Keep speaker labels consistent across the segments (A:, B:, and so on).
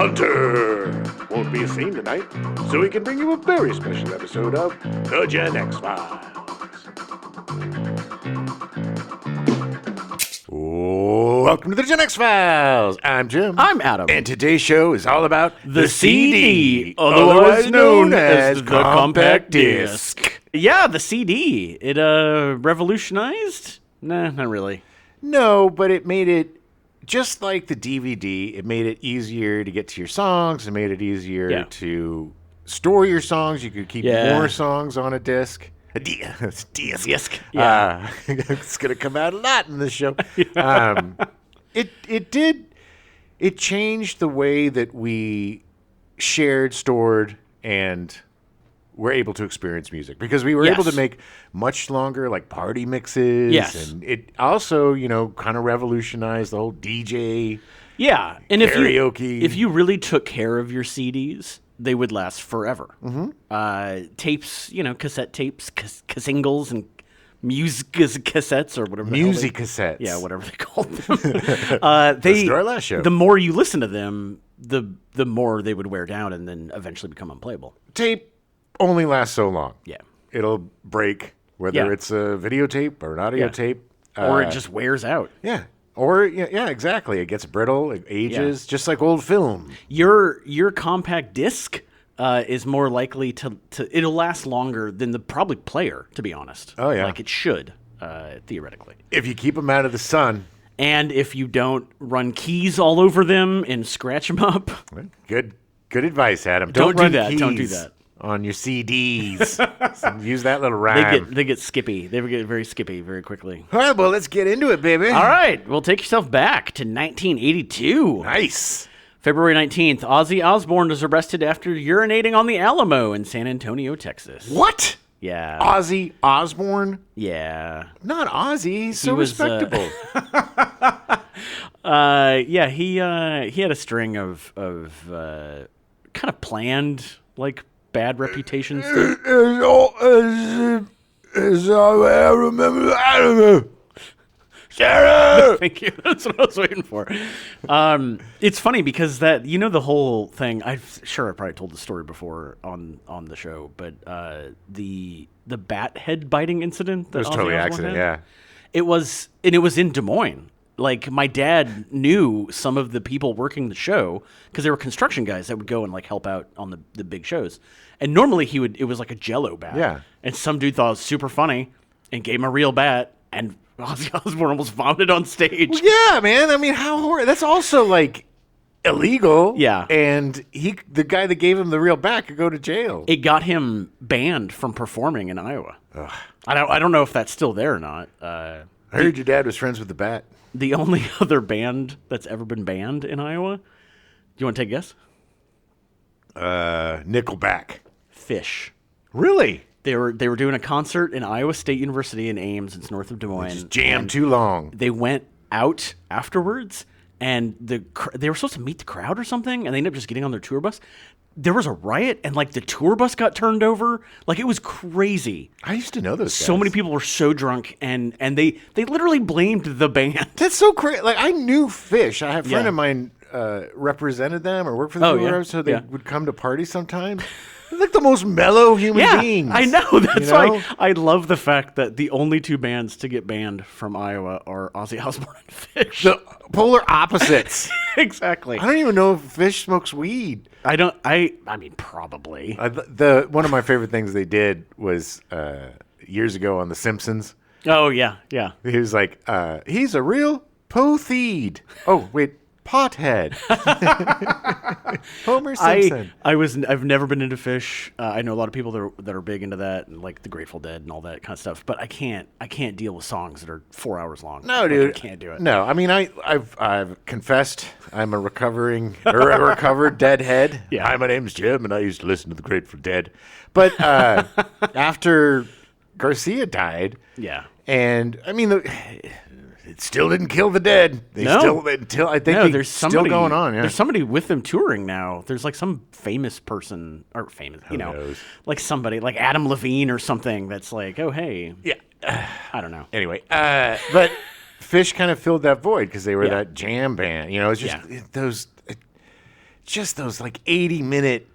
A: Hunter won't be seen tonight, so we can bring you a very special episode of The Gen X Files. Welcome to The Gen X Files. I'm Jim.
B: I'm Adam.
A: And today's show is all about
B: the CD, otherwise known as the compact disc. Yeah, the CD. It revolutionized? Nah, not really.
A: No, but it made it, just like the DVD, it made it easier to get to your songs. It made it easier to store your songs. You could keep more songs on a disc. Disc.
B: Yeah.
A: It's going to come out a lot in this show. It changed the way that we shared, stored, and were able to experience music, because we were able to make much longer, like, party mixes.
B: Yes.
A: And it also, kind of revolutionized the whole DJ
B: and
A: karaoke.
B: if you really took care of your CDs, they would last forever. Mm-hmm. Tapes, cassette tapes, singles, and music cassettes, or whatever.
A: Music cassettes.
B: Yeah, whatever they called them.
A: They our last show.
B: The more you listen to them, the more they would wear down and then eventually become unplayable.
A: Tape only lasts so long.
B: Yeah.
A: It'll break, whether it's a videotape or an audio tape.
B: Or it just wears out.
A: Yeah. Or, exactly. It gets brittle, it ages, just like old film.
B: Your compact disc is more likely to it'll last longer than the probably player, to be honest.
A: Oh, yeah.
B: Like it should, theoretically.
A: If you keep them out of the sun.
B: And if you don't run keys all over them and scratch them up.
A: Good advice, Adam.
B: Don't do
A: run
B: that.
A: keys
B: Don't do that.
A: On your CDs. So use that little rhyme.
B: They get skippy. They get very skippy very quickly.
A: All right, well, let's get into it, baby.
B: All right. Well, take yourself back to 1982.
A: Nice.
B: February 19th, Ozzy Osbourne was arrested after urinating on the Alamo in San Antonio, Texas.
A: What?
B: Yeah.
A: Ozzy Osbourne?
B: Yeah.
A: Not Ozzy. He's so respectable.
B: He had a string of kind of planned, like, bad reputations.
A: I remember. Sarah!
B: Thank you. That's what I was waiting for. It's funny because the whole thing. I probably told the story before on the show, but the bat head biting incident. That
A: It was
B: Ozzy
A: totally
B: Osbourne
A: accident.
B: had,
A: Yeah.
B: it was in Des Moines. Like, my dad knew some of the people working the show because they were construction guys that would go and, like, help out on the big shows. And normally it was like a Jell-O bat.
A: Yeah.
B: And some dude thought it was super funny and gave him a real bat, and Ozzy Osbourne almost vomited on stage.
A: Well, yeah, man. I mean, how horrible. That's also, like, illegal.
B: Yeah.
A: And the guy that gave him the real bat could go to jail.
B: It got him banned from performing in Iowa. Ugh. I don't know if that's still there or not.
A: I heard your dad was friends with the bat.
B: The only other band that's ever been banned in Iowa. Do you want to take a guess?
A: Nickelback.
B: Phish.
A: Really?
B: They were doing a concert in Iowa State University in Ames. It's north of Des Moines.
A: Just jammed too long.
B: They went out afterwards, and they were supposed to meet the crowd or something, and they ended up just getting on their tour bus. There was a riot, and, like, the tour bus got turned over. Like, it was crazy.
A: I used to know those guys.
B: So many people were so drunk, and they literally blamed the band.
A: That's so crazy. Like, I knew Phish. I have a friend of mine represented them or worked for them, so they would come to parties sometimes. They're like the most mellow human beings.
B: I know. That's why I love the fact that the only two bands to get banned from Iowa are Ozzy Osbourne and Phish.
A: The polar opposites.
B: Exactly.
A: I don't even know if Phish smokes weed.
B: I don't. I mean, probably.
A: One of my favorite things they did was years ago on The Simpsons.
B: Oh yeah.
A: He was like, he's a real potheed. Oh wait, pothead. Homer Simpson.
B: I've never been into Phish. I know a lot of people that are big into that, and like the Grateful Dead and all that kind of stuff. But I can't deal with songs that are 4 hours long.
A: No, dude,
B: I can't do it.
A: No, I mean I've confessed I'm a recovered deadhead.
B: Yeah.
A: Hi, my name's Jim, and I used to listen to the Grateful Dead. But after Garcia died, and I mean it still didn't kill the dead. There's still going on. Yeah.
B: There's somebody with them touring now. There's like some famous person, or famous,
A: Who knows?
B: like somebody like Adam Levine or something. That's like, oh hey, I don't know.
A: Anyway, but Phish kind of filled that void because they were that jam band. You know, it's just those. just those like 80-minute.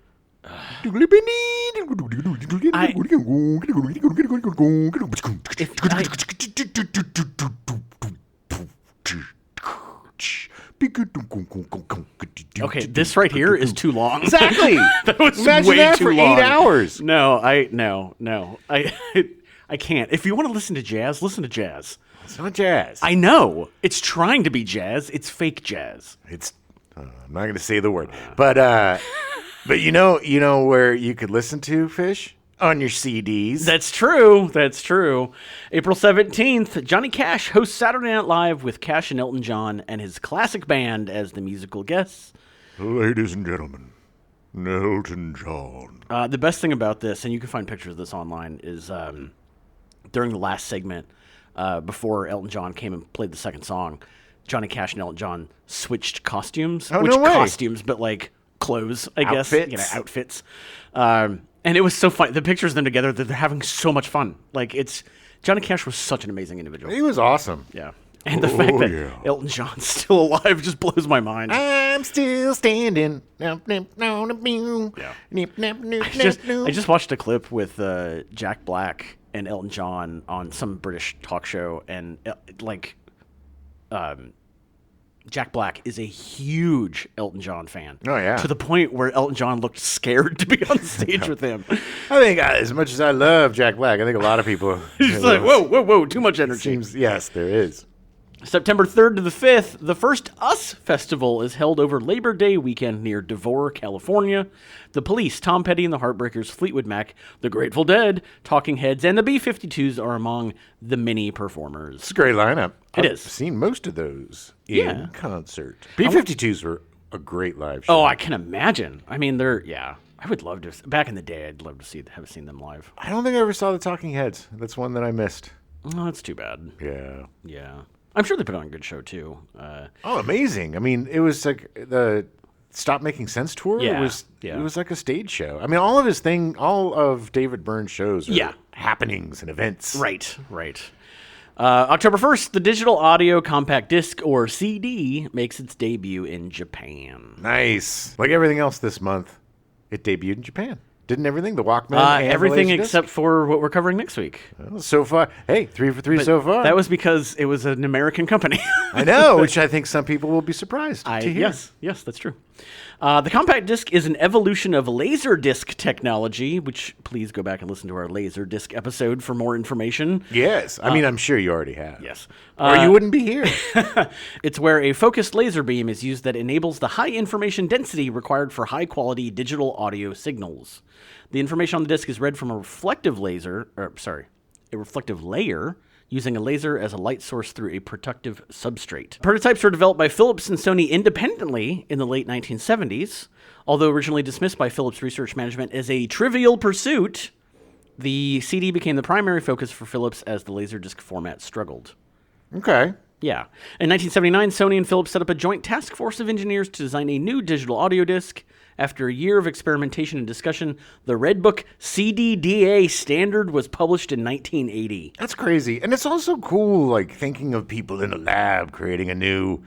B: Okay, this right here is too long.
A: Exactly.
B: That was
A: Imagine
B: way
A: that
B: too
A: for
B: long.
A: 8 hours.
B: No. I can't. If you want to listen to jazz, listen to jazz.
A: It's not jazz.
B: I know. It's trying to be jazz. It's fake jazz.
A: It's. I'm not going to say the word, but you know where you could listen to Fish on your CDs.
B: That's true. That's true. April 17th, Johnny Cash hosts Saturday Night Live with Cash and Elton John and his classic band as the musical guests.
A: Ladies and gentlemen, Elton John.
B: The best thing about this, and you can find pictures of this online, is during the last segment, before Elton John came and played the second song, Johnny Cash and Elton John switched costumes.
A: Oh, no way.
B: Costumes, but like clothes, I guess. Outfits. And it was so fun. The pictures of them together, they're having so much fun. Like, Johnny Cash was such an amazing individual.
A: He was awesome.
B: Yeah. And the fact that Elton John's still alive just blows my mind.
A: I'm still standing. Yeah.
B: I just watched a clip with Jack Black and Elton John on some British talk show, and Jack Black is a huge Elton John fan.
A: Oh, yeah.
B: To the point where Elton John looked scared to be on stage with him.
A: I think as much as I love Jack Black, I think a lot of people...
B: He's like, whoa, too much energy.
A: Yes, there is.
B: September 3rd to the 5th, the first US Festival is held over Labor Day weekend near Devore, California. The Police, Tom Petty and the Heartbreakers, Fleetwood Mac, the Grateful Dead, Talking Heads, and the B-52s are among the many performers.
A: It's a great lineup. I've
B: Is.
A: seen most of those in concert. B-52s were a great live show.
B: Oh, I can imagine. I mean, I would love to. Back in the day, I'd love to have seen them live.
A: I don't think I ever saw the Talking Heads. That's one that I missed.
B: Oh, that's too bad.
A: Yeah.
B: I'm sure they put on a good show, too.
A: Oh, amazing. I mean, it was like the Stop Making Sense tour.
B: Yeah.
A: It was like a stage show. I mean, all of David Byrne's shows are happenings and events.
B: Right. October 1st, the digital audio compact disc, or CD, makes its debut in Japan.
A: Nice. Like everything else this month, it debuted in Japan. Didn't everything? The Walkman? And
B: Everything
A: the
B: except for what we're covering next week.
A: Well, so far, hey, 3 for 3 so far.
B: That was because it was an American company.
A: I know, which I think some people will be surprised to hear.
B: Yes, that's true. The compact disc is an evolution of Laserdisc technology, which please go back and listen to our Laserdisc episode for more information.
A: Yes. I mean, I'm sure you already have.
B: Yes.
A: Or you wouldn't be here.
B: It's where a focused laser beam is used that enables the high information density required for high-quality digital audio signals. The information on the disc is read from a reflective layer using a laser as a light source through a protective substrate. Prototypes were developed by Philips and Sony independently in the late 1970s. Although originally dismissed by Philips Research Management as a trivial pursuit, the CD became the primary focus for Philips as the Laserdisc format struggled.
A: Okay.
B: Yeah. In 1979, Sony and Philips set up a joint task force of engineers to design a new digital audio disc. After a year of experimentation and discussion, the Red Book CDDA standard was published in 1980.
A: That's crazy. And it's also cool, like, thinking of people in a lab creating a new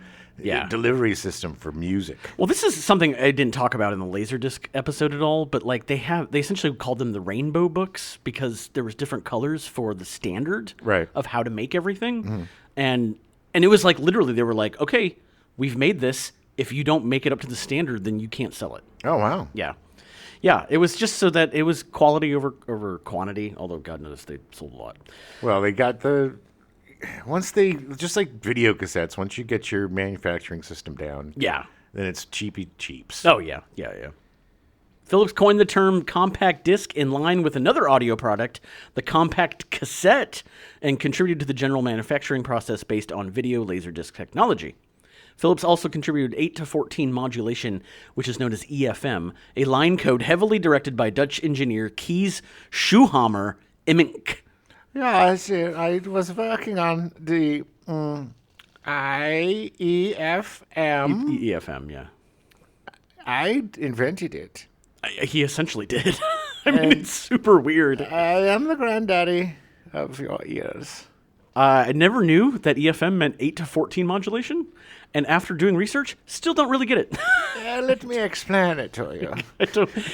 A: delivery system for music.
B: Well, this is something I didn't talk about in the Laserdisc episode at all, but like they essentially called them the rainbow books because there was different colors for the standard of how to make everything. Mm-hmm. And it was like literally they were like, okay, we've made this. If you don't make it up to the standard, then you can't sell it.
A: Oh, wow.
B: Yeah. Yeah, it was just so that it was quality over quantity, although God knows they sold a lot.
A: Well, they got just like video cassettes, once you get your manufacturing system down, then it's cheapy cheaps.
B: Oh, yeah. Philips coined the term compact disc in line with another audio product, the compact cassette, and contributed to the general manufacturing process based on video laserdisc technology. Philips also contributed 8 to 14 modulation, which is known as EFM, a line code heavily directed by Dutch engineer Kees Schuhammer Immink.
A: Yeah, I was working on the IEFM.
B: EFM, yeah.
A: I invented it.
B: He essentially did. I mean, it's super weird.
A: I am the granddaddy of your ears.
B: I never knew that EFM meant 8 to 14 modulation, and after doing research, still don't really get it.
A: Let me explain it to you.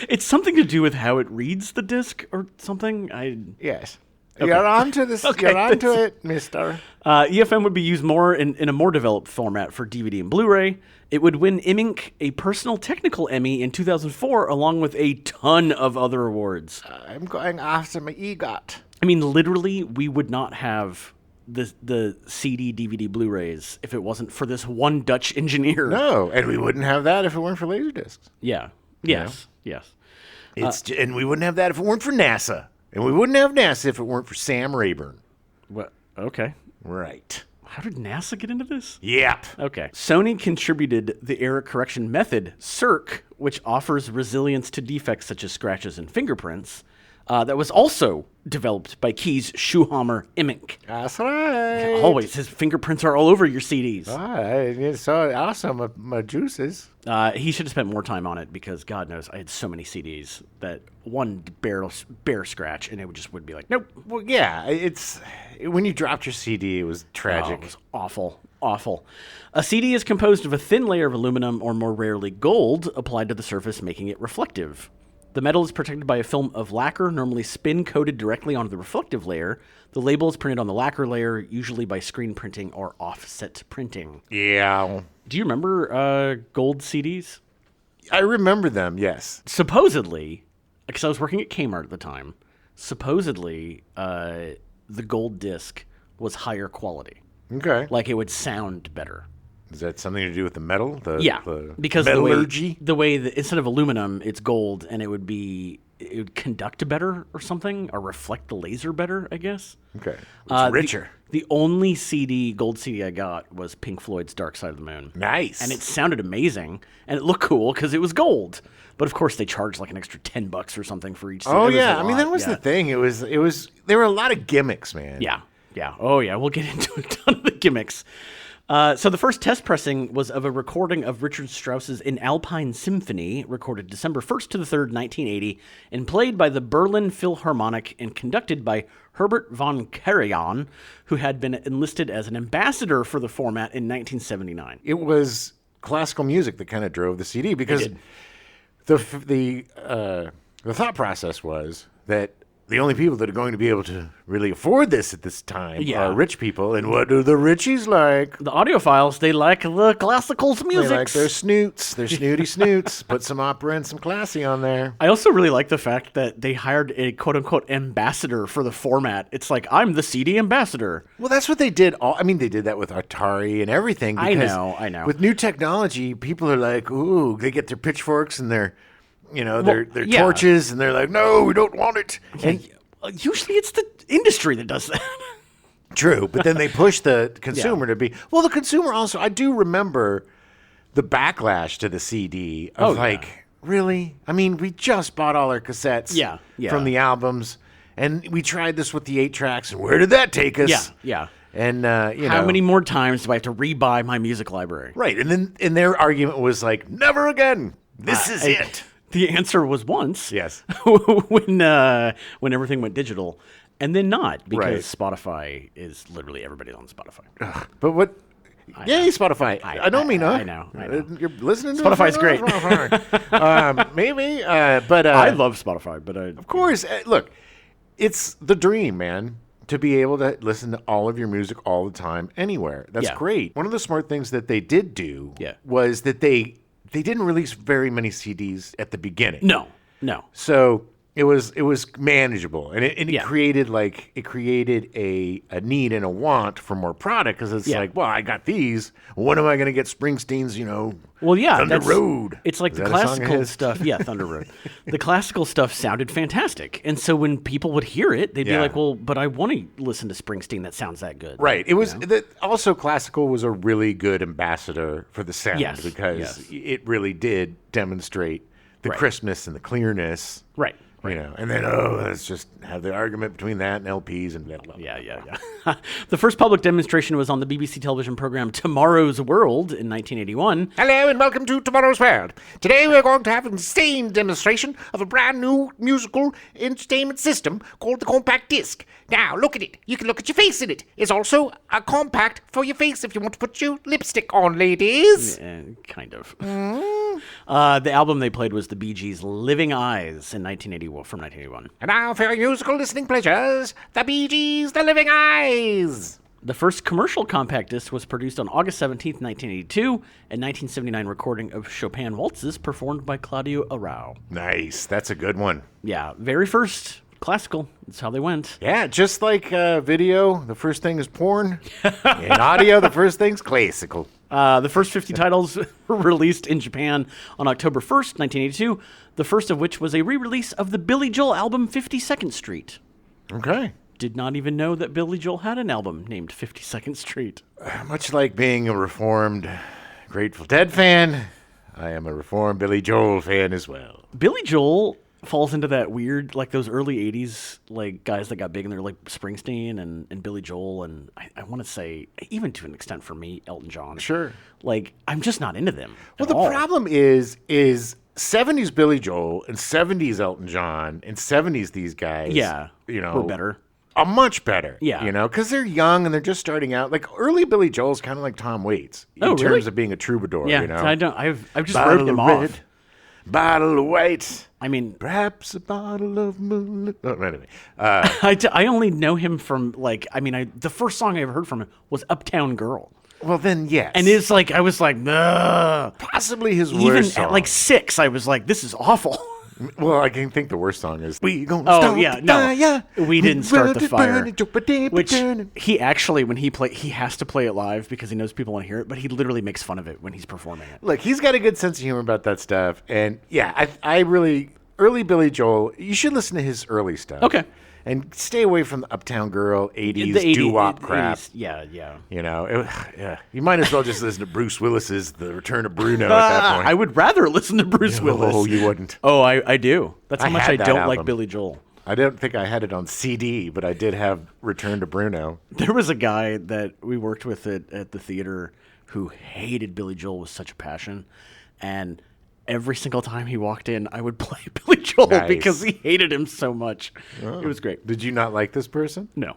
B: It's something to do with how it reads the disc or something.
A: Yes.
B: Okay.
A: You're onto this.
B: Okay,
A: You're onto it, mister.
B: EFM would be used more in a more developed format for DVD and Blu-ray. It would win IMINC a Personal Technical Emmy in 2004, along with a ton of other awards.
A: I'm going after my EGOT.
B: I mean, literally, we would not have the CD, DVD, Blu-rays if it wasn't for this one Dutch engineer.
A: No, and we wouldn't have that if it weren't for Laserdiscs.
B: Yeah. Yes. Yes.
A: And we wouldn't have that if it weren't for NASA. And we wouldn't have NASA if it weren't for Sam Rayburn.
B: What? Okay.
A: Right.
B: How did NASA get into this?
A: Yep.
B: Okay. Sony contributed the error correction method, CIRC, which offers resilience to defects such as scratches and fingerprints. That was also developed by Key's Schuhammer IMINC.
A: That's right.
B: Always. His fingerprints are all over your CDs.
A: It's so awesome, my juices.
B: He should have spent more time on it because, God knows, I had so many CDs that one bare scratch, and it would be like, nope.
A: Well, yeah, it's when you dropped your CD, it was tragic.
B: Oh, it was awful. Awful. A CD is composed of a thin layer of aluminum, or more rarely gold, applied to the surface, making it reflective. The metal is protected by a film of lacquer, normally spin-coated directly onto the reflective layer. The label is printed on the lacquer layer, usually by screen printing or offset printing.
A: Yeah.
B: Do you remember gold CDs?
A: I remember them, yes.
B: Supposedly, because I was working at Kmart at the time, supposedly the gold disc was higher quality.
A: Okay.
B: Like it would sound better.
A: Is that something to do with the metal?
B: Because
A: metallurgy?
B: the way that instead of aluminum, it's gold, and it would conduct better or something, or reflect the laser better, I guess.
A: Okay. It's richer.
B: The only gold CD I got was Pink Floyd's Dark Side of the Moon.
A: Nice.
B: And it sounded amazing, and it looked cool because it was gold. But of course, they charged like an extra $10 or something for each CD.
A: Oh yeah, I mean that was the thing. It was. There were a lot of gimmicks, man.
B: Yeah. Oh yeah, we'll get into a ton of the gimmicks. So the first test pressing was of a recording of Richard Strauss's In Alpine Symphony, recorded December 1st to the 3rd, 1980, and played by the Berlin Philharmonic and conducted by Herbert von Karajan, who had been enlisted as an ambassador for the format in 1979.
A: It was classical music that kind of drove the CD because the thought process was that the only people that are going to be able to really afford this at this time are rich people. And what do the richies like?
B: The audiophiles, they like the classical music.
A: They like their snoots, their snooty snoots. Put some opera and some classy on there.
B: I also really like the fact that they hired a quote-unquote ambassador for the format. It's like, I'm the CD ambassador.
A: Well, that's what they did. They did that with Atari and everything.
B: I know.
A: With new technology, people are like, ooh, they get their pitchforks and their torches, and they're like, no, we don't want it. And
B: usually it's the industry that does that.
A: True, but then they push the consumer to be... Well, the consumer also... I do remember the backlash to the CD of really? I mean, we just bought all our cassettes from the albums, and we tried this with the 8-tracks, and where did that take us?
B: Yeah.
A: And,
B: how many more times do I have to rebuy my music library?
A: Right, and their argument was like, never again. This is it.
B: The answer was once.
A: Yes.
B: when everything went digital, and then not, because Spotify is literally everybody's on Spotify.
A: Ugh, but what? Yay, Spotify! I don't mean
B: I know.
A: You're listening to
B: Spotify's great.
A: Maybe, but
B: I love Spotify. But
A: of course, look, it's the dream, man. To be able to listen to all of your music all the time, anywhere. That's great. One of the smart things that they did do was that they didn't release very many CDs at the beginning.
B: No.
A: So it was manageable, and it created a need and a want for more product, because it's like, well, I got these. When am I going to get Springsteen's? Thunder Road.
B: It's like the classical stuff. Yeah, Thunder Road. The classical stuff sounded fantastic, and so when people would hear it, they'd be like, well, but I want to listen to Springsteen. That sounds that good.
A: Right. It was also classical was a really good ambassador for the sound, because it really did demonstrate the crispness and the clearness.
B: Right.
A: You know, and then let's just have the argument between that and LPs and blah, blah, blah.
B: Yeah. The first public demonstration was on the BBC television program Tomorrow's World in 1981.
A: Hello and welcome to Tomorrow's World. Today we're going to have an insane demonstration of a brand new musical entertainment system called the compact disc. Now look at it. You can look at your face in it. It's also a compact for your face if you want to put your lipstick on, ladies.
B: Kind of. The album they played was the Bee Gees' Living Eyes from 1981.
A: And now for your musical listening pleasures, the Bee Gees' The Living Eyes.
B: The first commercial compact disc was produced on August 17th, 1982, a 1979 recording of Chopin waltzes performed by Claudio Arrau.
A: Nice. That's a good one.
B: Yeah, very first classical. That's how they went.
A: Yeah, just like video, the first thing is porn. In audio, the first thing's classical.
B: The first 50 titles were released in Japan on October 1st, 1982, the first of which was a re-release of the Billy Joel album 52nd Street.
A: Okay.
B: Did not even know that Billy Joel had an album named 52nd Street.
A: Much like being a reformed Grateful Dead fan, I am a reformed Billy Joel fan as well.
B: Billy Joel falls into that weird, like those early 80s like guys that got big and they're like Springsteen and Billy Joel, and I want to say, even to an extent for me, Elton John.
A: Sure.
B: Like, I'm just not into them.
A: Well, the problem is 70s Billy Joel and 70s Elton John and 70s these guys,
B: were better.
A: Are much better.
B: Yeah.
A: You know, because they're young and they're just starting out. Like, early Billy Joel's kind of like Tom Waits in terms of being a troubadour,
B: yeah,
A: you know?
B: I've just wrote him off.
A: Bottle of white.
B: I mean,
A: perhaps a bottle of moonlit. Oh, anyway,
B: I only know him from the first song I ever heard from him was "Uptown Girl."
A: Well, then yes,
B: and it's like I was like, ugh.
A: Possibly his
B: Even
A: worst song.
B: At like 6, I was like, this is awful.
A: Well, I can think the worst song is "We Gonna
B: Start
A: the Fire."
B: We didn't start the fire. Which
A: Which
B: he actually, when he has to play it live because he knows people want to hear it, but he literally makes fun of it when he's performing it.
A: Look, he's got a good sense of humor about that stuff, and yeah, I really early Billy Joel. You should listen to his early stuff.
B: Okay.
A: And stay away from the Uptown Girl 80s doo-wop crap.
B: 80s, yeah.
A: You know, you might as well just listen to Bruce Willis's The Return of Bruno at that point.
B: I would rather listen to Bruce Willis.
A: Oh, you wouldn't.
B: Oh, I do. That's how much I don't
A: album.
B: like Billy Joel.
A: I don't think I had it on CD, but I did have Return to Bruno.
B: There was a guy that we worked with at the theater who hated Billy Joel with such a passion, and every single time he walked in, I would play Billy Joel because he hated him so much. Oh. It was great.
A: Did you not like this person?
B: No.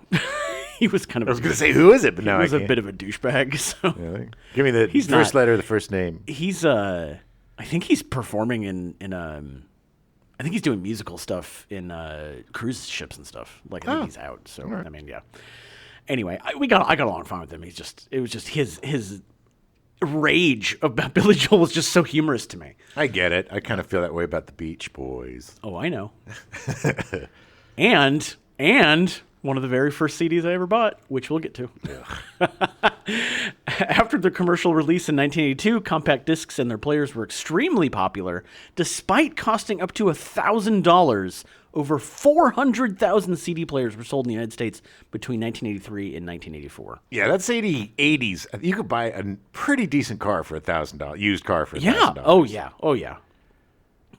B: He was kind of...
A: I was going to say, who is it? But
B: he was a bit of a douchebag. So.
A: Really? Give me the first letter of the first name.
B: He's, I think he's performing in I think he's doing musical stuff in cruise ships and stuff. Like, I think he's out. So, right. I mean, yeah. Anyway, I got along fine with him. It was just his rage about Billy Joel was just so humorous to me.
A: I get it. I kind of feel that way about the Beach Boys.
B: Oh, I know. and one of the very first CDs I ever bought, which we'll get to. After the commercial release in 1982, compact discs and their players were extremely popular, despite costing up to $1,000. Over 400,000 CD players were sold in the United States between 1983 and 1984.
A: Yeah, that's 80s. You could buy a pretty decent car for $1,000, used car for $1,000.
B: Yeah. Oh, yeah.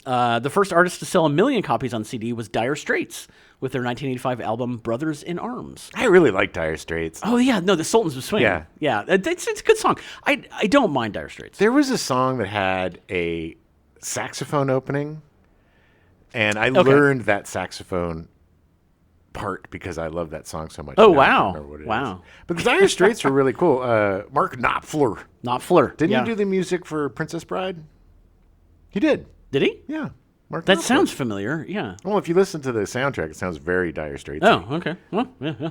B: The first artist to sell 1 million copies on CD was Dire Straits with their 1985 album Brothers in Arms.
A: I really like Dire Straits.
B: Oh, yeah. No, the Sultans of Swing. Yeah. It's a good song. I don't mind Dire Straits.
A: There was a song that had a saxophone opening, and I learned that saxophone part because I love that song so much.
B: Oh, wow. Wow.
A: But the Dire Straits were really cool. Mark Knopfler. Didn't he do the music for Princess Bride? He did.
B: Did he?
A: Yeah. Mark
B: that
A: Knopfler.
B: Sounds familiar, yeah.
A: Well, if you listen to the soundtrack, it sounds very Dire Straits.
B: Oh, okay. Well, yeah.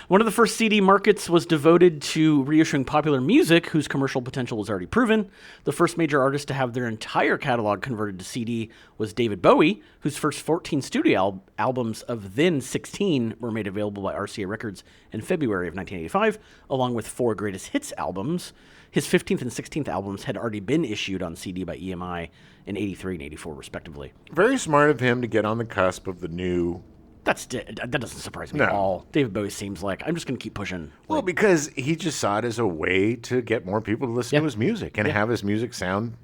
B: One of the first CD markets was devoted to reissuing popular music whose commercial potential was already proven. The first major artist to have their entire catalog converted to CD was David Bowie, whose first 14 studio albums of then 16 were made available by RCA Records in February of 1985, along with 4 greatest hits albums. His 15th and 16th albums had already been issued on CD by EMI in 83 and 84, respectively.
A: Very smart of him to get on the cusp of the new...
B: That doesn't surprise me at all. David Bowie seems like, I'm just going to keep pushing.
A: Well, because he just saw it as a way to get more people to listen to his music and have his music sound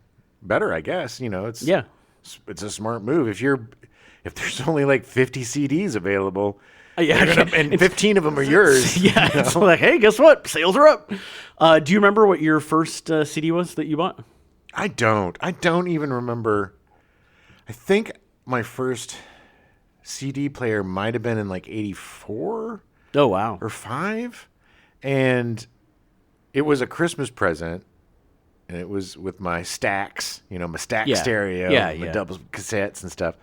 A: better, I guess. You know, it's a smart move. If if there's only like 50 CDs available,
B: Yeah,
A: and 15 of them are yours.
B: Yeah, it's like, hey, guess what? Sales are up. Do you remember what your first CD was that you bought?
A: I don't even remember. I think my first CD player might have been in like 84.
B: Oh, wow.
A: Or 5. And it was a Christmas present. And it was with my Stax, my Stax stereo, my double cassettes and stuff.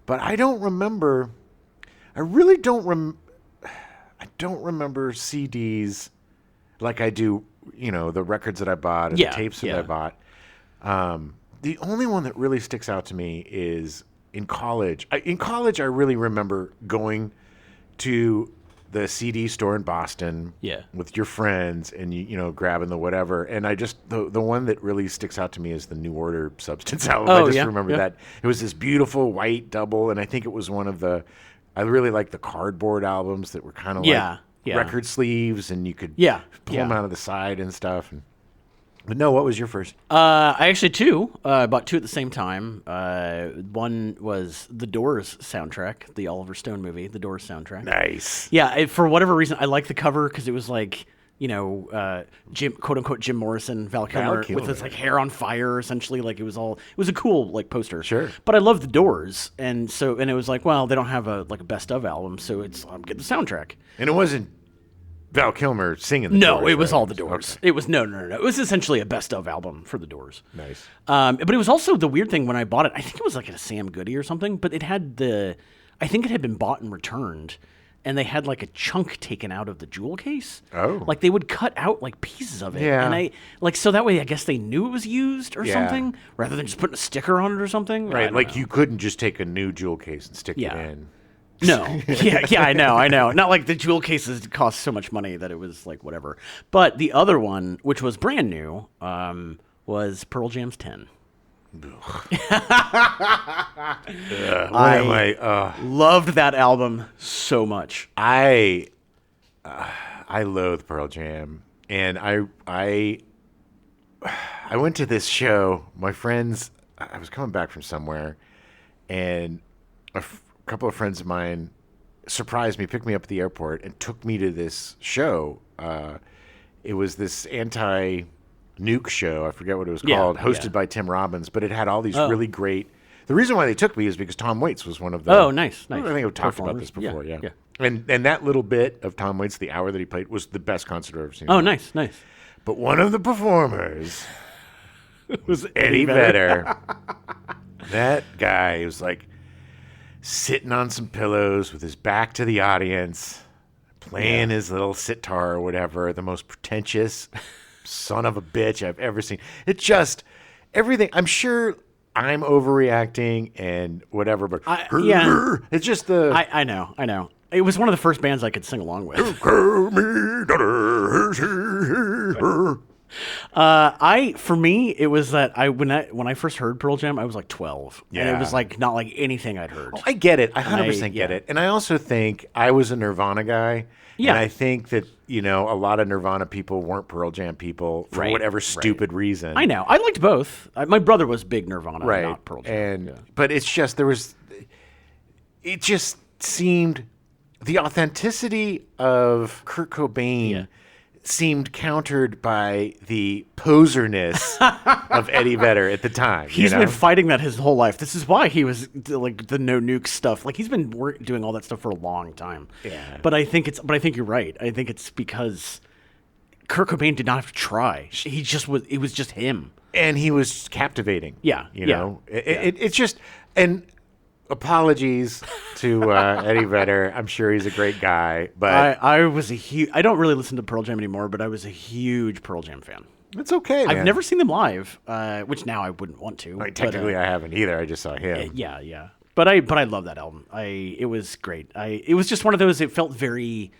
A: But I don't remember. I really don't I don't remember CDs like I do, the records that I bought and the tapes that I bought. The only one that really sticks out to me is in college. In college, I really remember going to the CD store in Boston with your friends and grabbing the whatever. And I just the one that really sticks out to me is the New Order Substance album. I just remember that. It was this beautiful white double, and I think it was one of the I really like the cardboard albums that were kind of like record sleeves, and you could pull them out of the side and stuff. But no, what was your first?
B: I actually bought two at the same time. One was the Doors soundtrack, the Oliver Stone movie, the Doors soundtrack.
A: Nice.
B: Yeah, for whatever reason, I liked the cover because it was like, Jim, quote unquote, Jim Morrison, Val Kilmer with his like hair on fire, essentially. Like it was a cool like poster.
A: Sure.
B: But I love the Doors, and it was like, well, they don't have a best of album, so I'm getting the soundtrack.
A: And it wasn't Val Kilmer singing the
B: Doors. No, it was
A: right?
B: all the Doors. Okay. It was no. It was essentially a best of album for the Doors.
A: Nice.
B: But it was also the weird thing when I bought it. I think it was like at a Sam Goody or something. But it had I think it had been bought and returned, and they had like a chunk taken out of the jewel case.
A: Oh.
B: Like they would cut out like pieces of it.
A: Yeah.
B: And so that way I guess they knew it was used or something, rather than just putting a sticker on it or something.
A: Right. Like you couldn't just take a new jewel case and stick it in.
B: No. I know. Not like the jewel cases cost so much money that it was like whatever. But the other one, which was brand new, was Pearl Jam's 10. I loved that album so much.
A: I loathe Pearl Jam, and I went to this show. My friends, I was coming back from somewhere, and a couple of friends of mine surprised me, picked me up at the airport, and took me to this show. It was this anti-nuke show. I forget what it was called, hosted by Tim Robbins, but it had all these really great... The reason why they took me is because Tom Waits was one of the...
B: Oh, nice.
A: I think I've talked about this before, yeah. And that little bit of Tom Waits, the hour that he played, was the best concert I've ever seen.
B: Oh, nice.
A: But one of the performers was Eddie Vedder. That guy was like sitting on some pillows with his back to the audience, playing his little sitar or whatever, the most pretentious son of a bitch I've ever seen. It just, everything, I'm sure I'm overreacting and whatever, but it's just the...
B: I know. It was one of the first bands I could sing along with. For me, it was that when I first heard Pearl Jam, I was like 12. Yeah. And it was like not like anything I'd heard.
A: Oh, I get it. I 100% get it. And I also think I was a Nirvana guy. Yeah. And I think that, a lot of Nirvana people weren't Pearl Jam people for whatever stupid reason.
B: I know. I liked both. My brother was big Nirvana, not Pearl Jam.
A: But it's just, it just seemed, the authenticity of Kurt Cobain seemed countered by the poserness of Eddie Vedder at the time.
B: He's been fighting that his whole life. This is why he was like the no nuke stuff. Like he's been doing all that stuff for a long time. Yeah. But I think you're right. I think it's because Kurt Cobain did not have to try. He just was. It was just him,
A: and he was captivating.
B: Yeah.
A: It's just and. Apologies to Eddie Vedder. I'm sure he's a great guy, but
B: I was I don't really listen to Pearl Jam anymore, but I was a huge Pearl Jam fan.
A: It's okay, man.
B: I've never seen them live, which now I wouldn't want to.
A: Technically, I haven't either. I just saw him.
B: Yeah. But I love that album. It was great. It was just one of those. It felt very.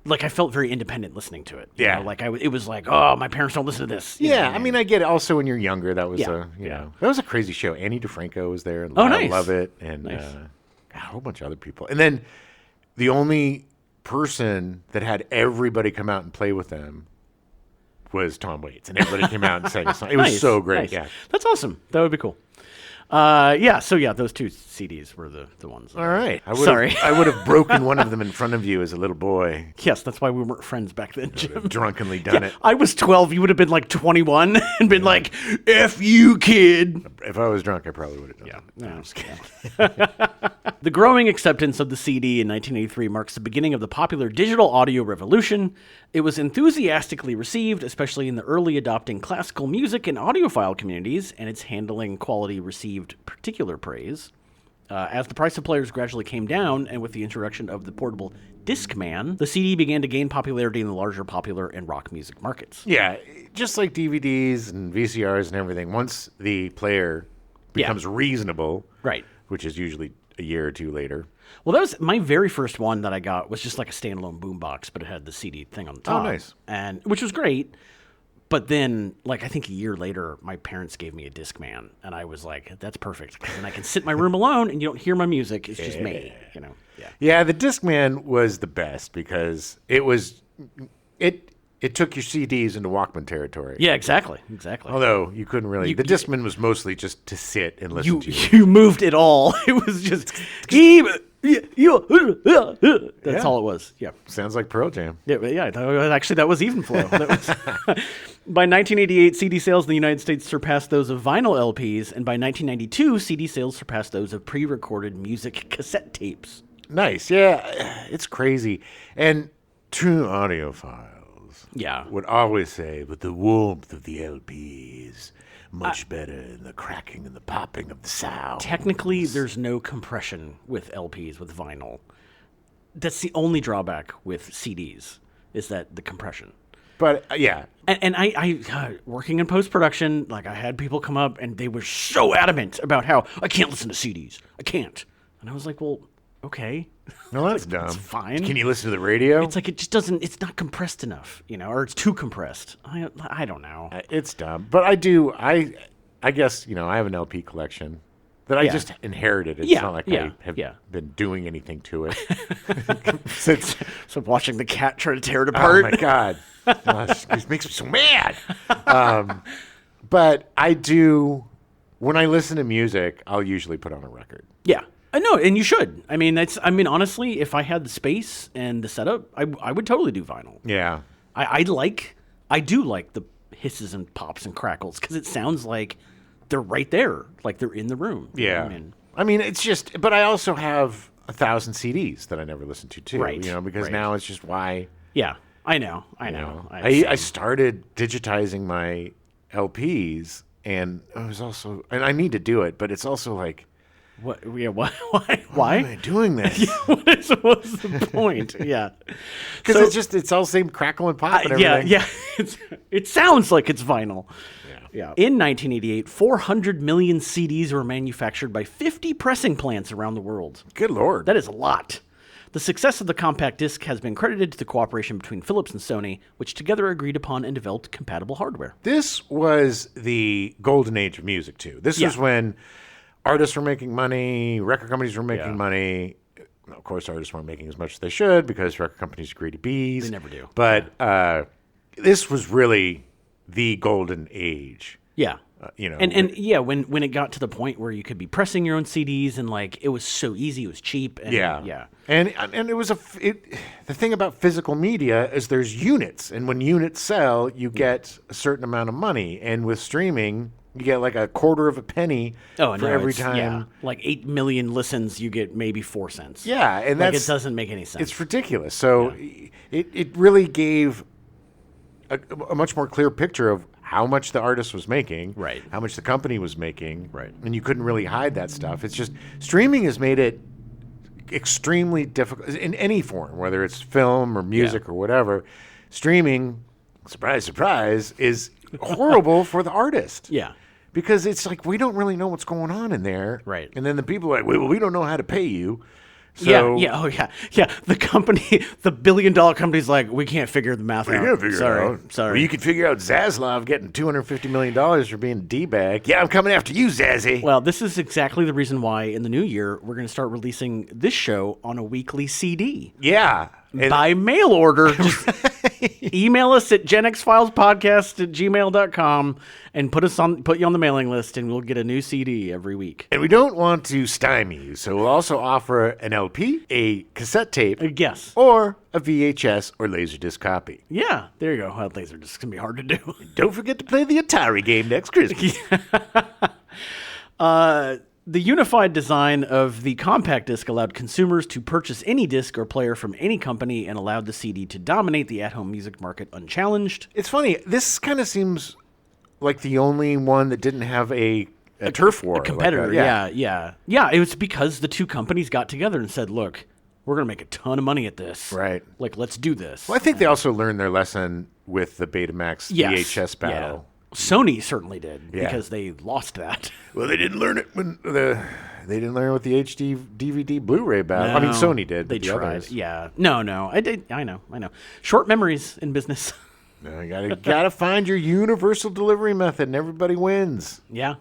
B: Like I felt very independent listening to it. You know? Like it was like, oh, my parents don't listen to this.
A: I mean, I get it. Also, when you're younger, that was that was a crazy show. Annie DeFranco was there, and I love it, and a whole bunch of other people. And then the only person that had everybody come out and play with them was Tom Waits, and everybody came out and sang a song. It was so great. Nice. Yeah,
B: that's awesome. That would be cool. So those two CDs were the ones.
A: All right.
B: Sorry.
A: I would have broken one of them in front of you as a little boy.
B: Yes, that's why we weren't friends back then, Jim.
A: Drunkenly done it.
B: I was 12. You would have been like 21 and been like, F you, kid.
A: If I was drunk, I probably would have done it.
B: No, I'm just kidding. The growing acceptance of the CD in 1983 marks the beginning of the popular digital audio revolution. It was enthusiastically received, especially in the early adopting classical music and audiophile communities, and its handling quality received particular praise. As the price of players gradually came down, and with the introduction of the portable Discman, the CD began to gain popularity in the larger popular and rock music markets.
A: Yeah, just like DVDs and VCRs and everything, once the player becomes reasonable,
B: right,
A: which is usually a year or two later.
B: Well, that was my very first one that I got was just like a standalone boombox, but it had the CD thing on the top.
A: Oh, nice.
B: And which was great. But then, like, I think a year later, my parents gave me a Discman, and I was like, that's perfect. Because then I can sit in my room alone, and you don't hear my music. It's just me, you know.
A: Yeah, the Discman was the best because it took your CDs into Walkman territory.
B: Yeah, exactly.
A: Although you couldn't really. The Discman was mostly just to sit and listen to you.
B: You moved it all. It was just. That's all it was. Yeah.
A: Sounds like Pearl Jam.
B: Yeah. Actually, that was even flow. By 1988, CD sales in the United States surpassed those of vinyl LPs, and by 1992, CD sales surpassed those of pre-recorded music cassette tapes.
A: Nice. Yeah, it's crazy. And true audiophiles would always say, but the warmth of the LP is much better than the cracking and the popping of the sound.
B: Technically, there's no compression with LPs, with vinyl. That's the only drawback with CDs, is that the compression.
A: But,
B: And I working in post-production, like, I had people come up, and they were so adamant about how, I can't listen to CDs. I can't. And I was like, well, okay.
A: No, that's dumb.
B: It's fine.
A: Can you listen to the radio?
B: It's like it just doesn't. It's not compressed enough, or it's too compressed. I don't know.
A: It's dumb, but I do. I guess I have an LP collection that I just inherited. It's not like I have been doing anything to it
B: since. So watching the cat try to tear it apart.
A: Oh my god, it makes me so mad. But I do. When I listen to music, I'll usually put on a record.
B: Yeah. No, and you should. I mean, honestly, if I had the space and the setup, I would totally do vinyl.
A: Yeah.
B: I do like the hisses and pops and crackles because it sounds like they're right there, like they're in the room.
A: Yeah. I mean, it's just, but I also have 1,000 CDs that I never listen to too.
B: Right.
A: Because now it's just why.
B: Yeah, I know.
A: I started digitizing my LPs, and I was also, and I need to do it, but it's also like.
B: What? Yeah. Why?
A: Why am I doing this?
B: What's the point? Yeah.
A: Because it's all same crackle and pop and everything.
B: Yeah. It sounds like it's vinyl. Yeah. In 1988, 400 million CDs were manufactured by 50 pressing plants around the world.
A: Good Lord.
B: That is a lot. The success of the compact disc has been credited to the cooperation between Philips and Sony, which together agreed upon and developed compatible hardware.
A: This was the golden age of music, too. This was when artists were making money, record companies were making money. Of course, artists weren't making as much as they should because record companies are greedy bees.
B: They never do.
A: But this was really the golden age.
B: Yeah. When it got to the point where you could be pressing your own CDs and like it was so easy, it was cheap. And,
A: And it was the thing about physical media is there's units, and when units sell, you get a certain amount of money, and with streaming. You get like a quarter of a penny for every time.
B: Yeah. Like 8 million listens, you get maybe 4 cents.
A: Yeah, and
B: it doesn't make any sense.
A: It's ridiculous. So it really gave a much more clear picture of how much the artist was making,
B: right?
A: How much the company was making,
B: right?
A: And you couldn't really hide that stuff. It's just streaming has made it extremely difficult in any form, whether it's film or music or whatever. Streaming, surprise, surprise, is horrible for the artist.
B: Yeah.
A: Because it's like, we don't really know what's going on in there.
B: Right.
A: And then the people are like, well, we don't know how to pay you. So,
B: The company, the $1 billion company's like, we can't figure the math out.
A: We can't figure it out.
B: Sorry.
A: Well, you can figure out Zaslav getting $250 million for being a D-bag. Yeah, I'm coming after you, Zazzy.
B: Well, this is exactly the reason why in the new year, we're going to start releasing this show on a weekly CD.
A: Yeah.
B: By mail order. Email us at genxfilespodcast@gmail.com and put you on the mailing list, and we'll get a new CD every week.
A: And we don't want to stymie you, so we'll also offer an LP, a cassette tape,
B: Yes.
A: or a VHS or Laserdisc copy.
B: Yeah, there you go. Well, Laserdisc can be hard to do.
A: Don't forget to play the Atari game next Christmas.
B: The unified design of the compact disc allowed consumers to purchase any disc or player from any company and allowed the CD to dominate the at-home music market unchallenged.
A: It's funny. This kind of seems like the only one that didn't have a turf war.
B: A competitor,
A: like
B: yeah. It was because the two companies got together and said, look, we're going to make a ton of money at this.
A: Right.
B: Like, let's do this.
A: Well, I think they also learned their lesson with the Betamax VHS battle.
B: Yeah. Sony certainly did because they lost that.
A: Well, they didn't learn it when they didn't learn it with the HD DVD Blu-ray battle.
B: No,
A: I mean, Sony did.
B: They
A: the
B: tried.
A: Others.
B: Yeah. No. I know. Short memories in business.
A: No, you gotta find your universal delivery method, and everybody wins.
B: Yeah.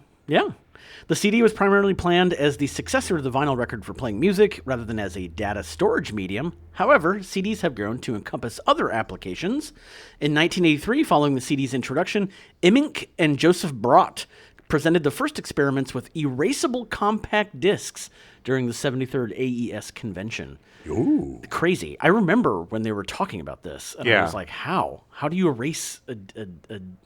B: The CD was primarily planned as the successor to the vinyl record for playing music rather than as a data storage medium. However, CDs have grown to encompass other applications. In 1983, following the CD's introduction, Immink and Joseph Brott presented the first experiments with erasable compact discs during the 73rd AES convention.
A: Ooh.
B: Crazy. I remember when they were talking about this, and I was like, how? How do you erase a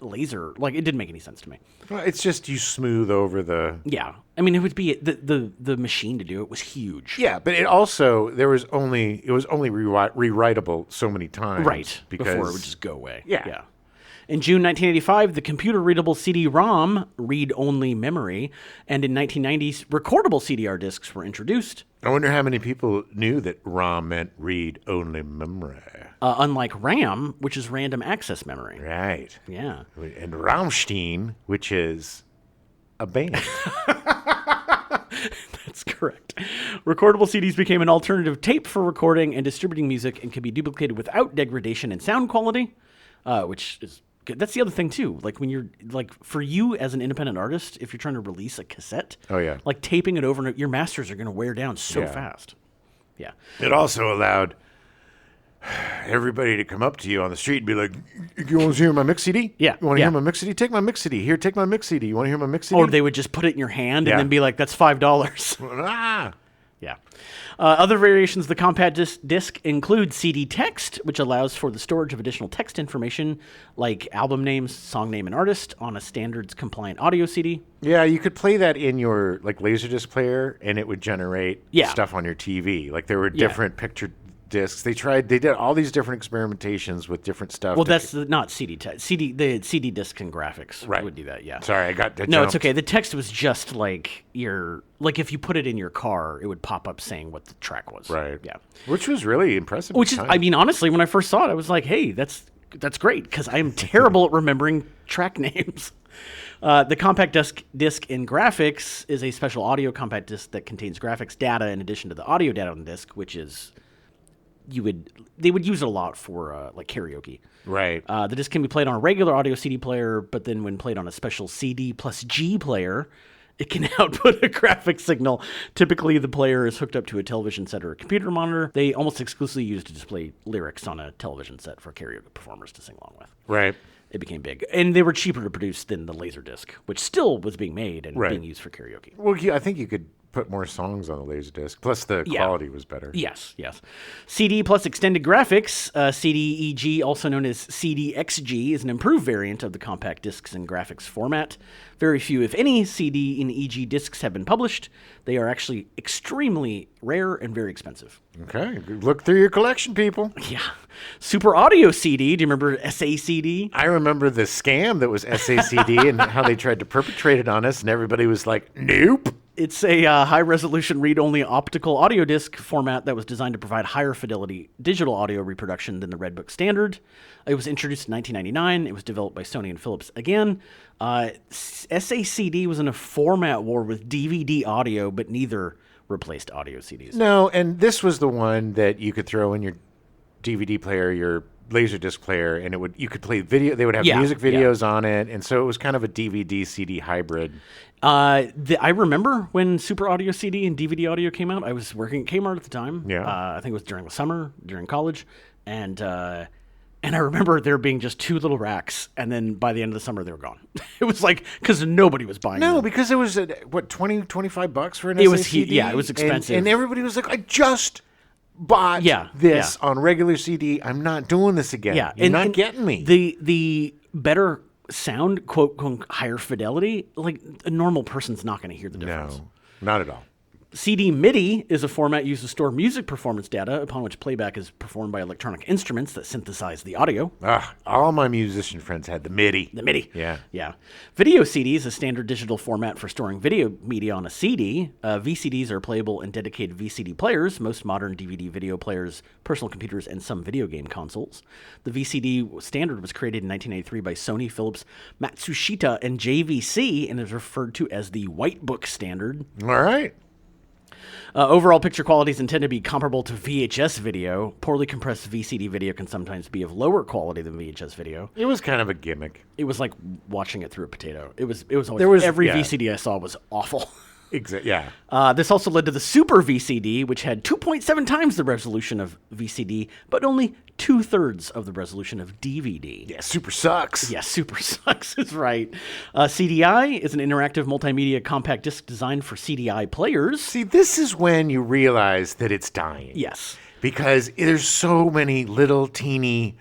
B: laser? Like, it didn't make any sense to me.
A: Well, it's just you smooth over the...
B: Yeah. I mean, it would be... The machine to do it was huge.
A: Yeah, but it also... It was only rewritable so many times.
B: Right.
A: Because...
B: Before it would just go away.
A: Yeah.
B: In June 1985, the computer-readable CD-ROM, read-only memory, and in 1990s, recordable CDR discs were introduced.
A: I wonder how many people knew that ROM meant read-only memory.
B: Unlike RAM, which is random access memory.
A: Right.
B: Yeah.
A: And Rammstein, which is a band.
B: That's correct. Recordable CDs became an alternative tape for recording and distributing music and could be duplicated without degradation in sound quality, which is... That's the other thing, too. Like, when you're, like, for you as an independent artist, if you're trying to release a cassette, like, taping it over, your masters are going to wear down so fast. Yeah.
A: It also allowed everybody to come up to you on the street and be like, you want to hear my mix CD?
B: Yeah.
A: You want to hear my mix CD? Take my mix CD. Here, take my mix CD. You want to hear my mix CD?
B: Or they would just put it in your hand and then be like, that's $5.
A: Ah.
B: Yeah. Other variations of the compact disc include CD text, which allows for the storage of additional text information like album names, song name, and artist on a standards-compliant audio CD.
A: Yeah, you could play that in your like Laserdisc player, and it would generate stuff on your TV. Like there were different picture discs. They did all these different experimentations with different stuff.
B: Well, that's not CD text. The CD disc and graphics would do that. Yeah.
A: Sorry, I got that.
B: No, it's okay. The text was just like if you put it in your car, it would pop up saying what the track was.
A: Right.
B: Yeah.
A: Which was really impressive.
B: Which is, I mean, honestly, when I first saw it, I was like, hey, that's great because I am terrible at remembering track names. The compact disc in graphics is a special audio compact disc that contains graphics data in addition to the audio data on the disc, which is they would use it a lot for like karaoke.
A: Right.
B: The disc can be played on a regular audio CD player, but then when played on a special CD plus G player, it can output a graphic signal. Typically, the player is hooked up to a television set or a computer monitor. They almost exclusively use to display lyrics on a television set for karaoke performers to sing along with.
A: Right.
B: It became big. And they were cheaper to produce than the Laserdisc, which still was being made and being used for karaoke.
A: Well, I think you could put more songs on the Laserdisc. Plus, the quality was better.
B: Yes. CD plus extended graphics, CD-EG, also known as CD-XG, is an improved variant of the compact discs and graphics format. Very few, if any, CD and EG discs have been published. They are actually extremely rare and very expensive.
A: Okay. Look through your collection, people.
B: Yeah. Super Audio CD. Do you remember SACD?
A: I remember the scam that was SACD and how they tried to perpetrate it on us, and everybody was like, nope.
B: It's a high-resolution read-only optical audio disc format that was designed to provide higher fidelity digital audio reproduction than the Redbook standard. It was introduced in 1999. It was developed by Sony and Philips again. SACD was in a format war with DVD audio, but neither replaced audio CDs.
A: No, and this was the one that you could throw in your DVD player, your Laserdisc player, and you could play video. They would have music videos on it, and so it was kind of a DVD CD hybrid.
B: I remember when Super Audio CD and DVD audio came out. I was working at Kmart at the time.
A: Yeah.
B: I think it was during the summer, during college, and And I remember there being just 2 little racks, and then by the end of the summer, they were gone. It was like, because nobody was buying them.
A: No, because it was, what, $20-$25 for an
B: It was,
A: CD?
B: yeah, it was expensive.
A: And everybody was like, I just bought this on regular CD. I'm not doing this again.
B: Yeah.
A: You're not getting me.
B: The better sound, quote, higher fidelity, like a normal person's not going to hear the difference.
A: No, not at all.
B: CD MIDI is a format used to store music performance data upon which playback is performed by electronic instruments that synthesize the audio.
A: All my musician friends had the MIDI.
B: The MIDI.
A: Yeah.
B: Yeah. Video CD is a standard digital format for storing video media on a CD. VCDs are playable in dedicated VCD players, most modern DVD video players, personal computers, and some video game consoles. The VCD standard was created in 1983 by Sony, Philips, Matsushita, and JVC, and is referred to as the White Book standard.
A: All right.
B: Overall picture quality is intended to be comparable to VHS video. Poorly compressed VCD video can sometimes be of lower quality than VHS video.
A: It was kind of a gimmick.
B: It was like watching it through a potato. It was always, every VCD I saw was awful.
A: Exactly. Yeah.
B: This also led to the Super VCD, which had 2.7 times the resolution of VCD, but only 2/3 of the resolution of DVD.
A: Yeah, Super sucks.
B: Yeah, Super sucks is right. CDI is an interactive multimedia compact disc designed for CDI players.
A: See, this is when you realize that it's dying.
B: Yes.
A: Because there's so many little teeny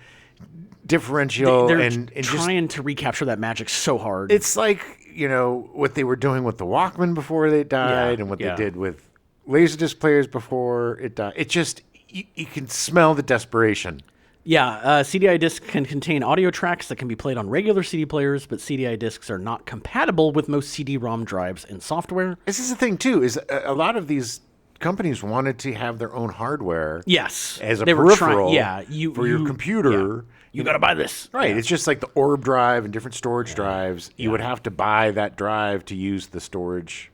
A: differential
B: They're
A: and
B: trying to recapture that magic so hard.
A: It's like, what they were doing with the Walkman before they died and what they did with Laserdisc players before it died. It just, you can smell the desperation.
B: Yeah, CDI discs can contain audio tracks that can be played on regular CD players, but CDI discs are not compatible with most CD-ROM drives and software.
A: This is the thing, too, is a lot of these companies wanted to have their own hardware.
B: Yes.
A: As a peripheral for your computer.
B: Yeah. You got to buy this.
A: Right. Yeah. It's just like the Orb drive and different storage drives. You would have to buy that drive to use the storage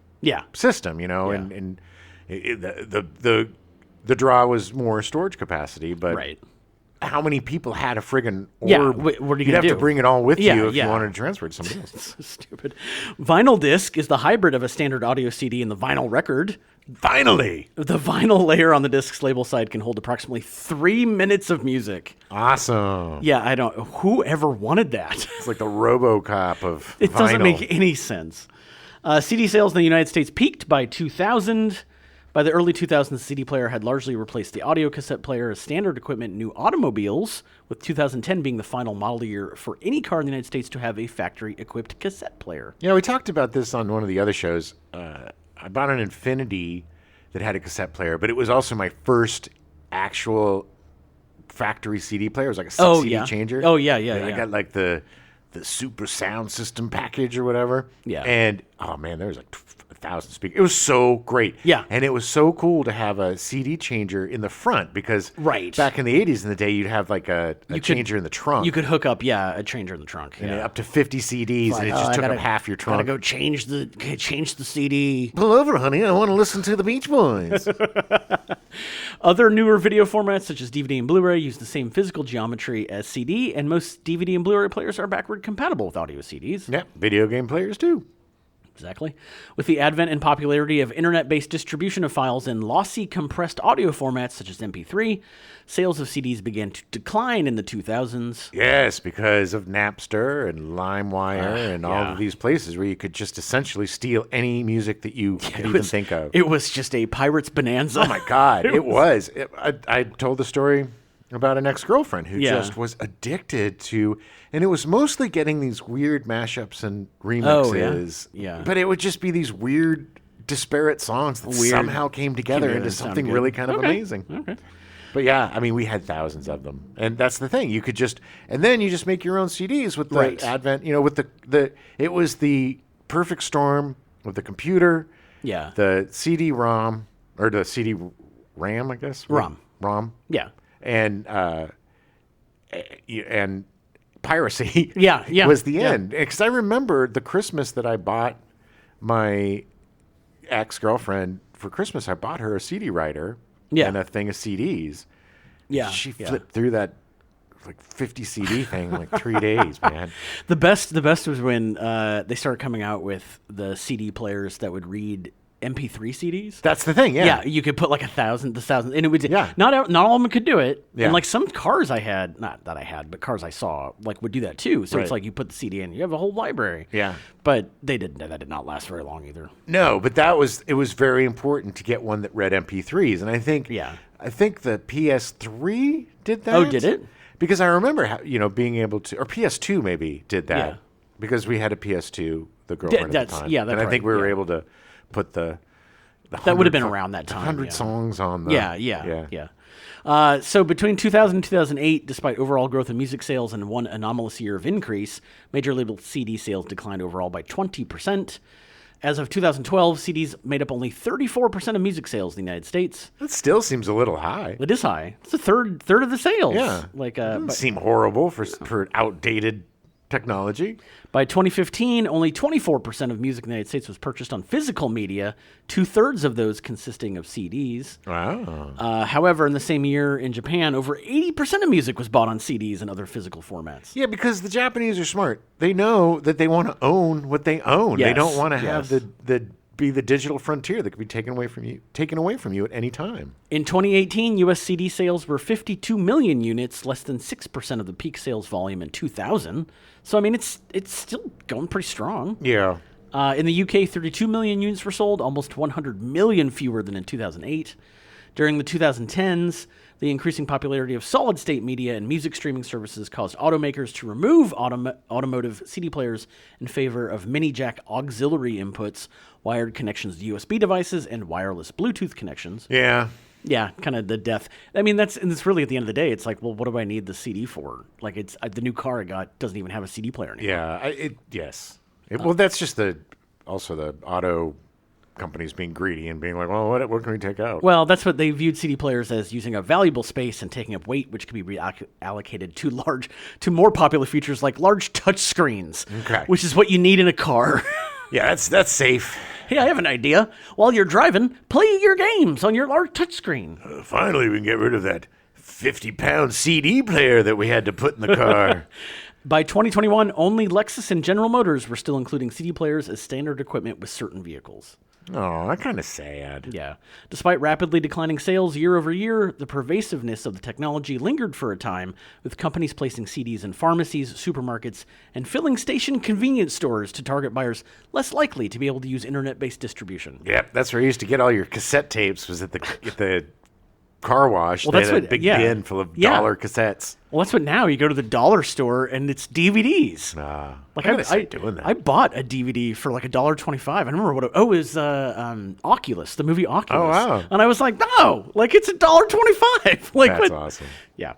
A: system, and the draw was more storage capacity, but how many people had a friggin' Orb?
B: Yeah, what are you going to do?
A: You'd have to bring it all with you if you wanted to transfer it to somebody else.
B: So stupid. Vinyl disc is the hybrid of a standard audio CD and the vinyl record.
A: Finally!
B: The vinyl layer on the disc's label side can hold approximately 3 minutes of music.
A: Awesome.
B: Yeah, whoever wanted that?
A: It's like the RoboCop of
B: It
A: vinyl.
B: Doesn't make any sense. CD sales in the United States peaked by 2000. By the early 2000s, the CD player had largely replaced the audio cassette player as standard equipment in new automobiles, with 2010 being the final model year for any car in the United States to have a factory-equipped cassette player.
A: Yeah, we talked about this on one of the other shows. I bought an Infinity that had a cassette player, but it was also my first actual factory CD player. It was like a 6 CD changer.
B: Oh, yeah.
A: I got like the Super Sound System package or whatever.
B: Yeah.
A: And, oh, man, there was like 1,000 speakers. It was so great.
B: Yeah.
A: And it was so cool to have a CD changer in the front because back in the 80s in the day, you'd have like a changer in the trunk.
B: You could hook up, a changer in the trunk.
A: And up to 50 CDs, and it just took up half your trunk.
B: Gotta go change the CD.
A: Pull over, honey. I want to listen to the Beach Boys.
B: Other newer video formats, such as DVD and Blu-ray, use the same physical geometry as CD, and most DVD and Blu-ray players are backward compatible with audio CDs.
A: Yeah, video game players too.
B: Exactly. With the advent and popularity of internet-based distribution of files in lossy compressed audio formats such as MP3, sales of CDs began to decline in the 2000s.
A: Yes, because of Napster and LimeWire and all of these places where you could just essentially steal any music that you could even think of.
B: It was just a pirate's bonanza.
A: Oh, my God. it was. I told the story about an ex-girlfriend who just was addicted to, and it was mostly getting these weird mashups and remixes.
B: Oh, yeah.
A: But it would just be these weird, disparate songs that somehow came together into something really kind of amazing.
B: Okay.
A: But yeah, I mean, we had thousands of them, and that's the thing. You could just, and then you just make your own CDs with the advent. With the it was the perfect storm of the computer.
B: Yeah.
A: The CD-ROM or the CD-RAM, I guess. ROM.
B: Yeah.
A: And piracy was the end. Because I remember the Christmas that I bought my ex-girlfriend for Christmas, I bought her a CD writer and a thing of CDs.
B: Yeah.
A: She flipped through that like 50 CD thing in like 3 days, man.
B: The best was when they started coming out with the CD players that would read MP3 CDs.
A: That's the thing, yeah.
B: Yeah, you could put like 1,000, and it would. Yeah. Not all of them could do it. Yeah. And like some cars I had, not that I had, but cars I saw like would do that too. So it's like you put the CD in, you have a whole library.
A: Yeah.
B: But that did not last very long either.
A: No, but it was very important to get one that read MP3s, and I think the PS3 did that.
B: Oh, did it?
A: Because I remember being able to, or PS2 maybe did that. Yeah. Because we had a PS2, the girlfriend at the time.
B: Yeah, that's
A: and I think we were able to put the
B: that would have been around that time.
A: 100 songs on the...
B: Yeah. So between 2000 and 2008, despite overall growth in music sales and one anomalous year of increase, major label CD sales declined overall by 20%. As of 2012, CDs made up only 34% of music sales in the United States.
A: That still seems a little high.
B: It is high. It's a third of the sales.
A: Yeah. It doesn't seem horrible for outdated technology.
B: By 2015, only 24% of music in the United States was purchased on physical media, 2/3 of those consisting of CDs.
A: Wow.
B: However, in the same year in Japan, over 80% of music was bought on CDs and other physical formats.
A: Yeah, because the Japanese are smart. They know that they want to own what they own.
B: Yes.
A: They don't want to have the digital frontier that could be taken away from you at any time.
B: In 2018, U.S. CD sales were 52 million units, less than 6% of the peak sales volume in 2000. So, I mean, it's still going pretty strong.
A: Yeah.
B: In the UK, 32 million units were sold, almost 100 million fewer than in 2008. During the 2010s, the increasing popularity of solid-state media and music streaming services caused automakers to remove automotive CD players in favor of mini-jack auxiliary inputs, wired connections to USB devices, and wireless Bluetooth connections.
A: Yeah.
B: Yeah, kind of the death. I mean, it's really at the end of the day, it's like, well, what do I need the CD for? Like, it's the new car I got doesn't even have a CD player anymore.
A: Yeah, well, that's just also the auto companies being greedy and being like, well, what can we take out?
B: Well, that's what they viewed CD players as, using a valuable space and taking up weight, which could be reallocated to more popular features like large touch screens, which is what you need in a car.
A: Yeah, that's safe.
B: Hey, I have an idea. While you're driving, play your games on your large touchscreen.
A: Finally, we can get rid of that 50-pound CD player that we had to put in the car.
B: By 2021, only Lexus and General Motors were still including CD players as standard equipment with certain vehicles.
A: Oh, that's kind of sad.
B: Yeah. Despite rapidly declining sales year over year, the pervasiveness of the technology lingered for a time, with companies placing CDs in pharmacies, supermarkets, and filling station convenience stores to target buyers less likely to be able to use internet-based distribution.
A: Yep, that's where you used to get all your cassette tapes, was at the car wash.
B: Well,
A: they had a big bin full of dollar cassettes.
B: Well, that's what now you go to the dollar store and it's DVDs.
A: Like I doing that.
B: I bought a DVD for like $1.25. I remember what it was. Oculus, the movie Oculus.
A: Oh wow!
B: And I was like, no, like it's $1.25. Like
A: that's awesome.
B: Yeah.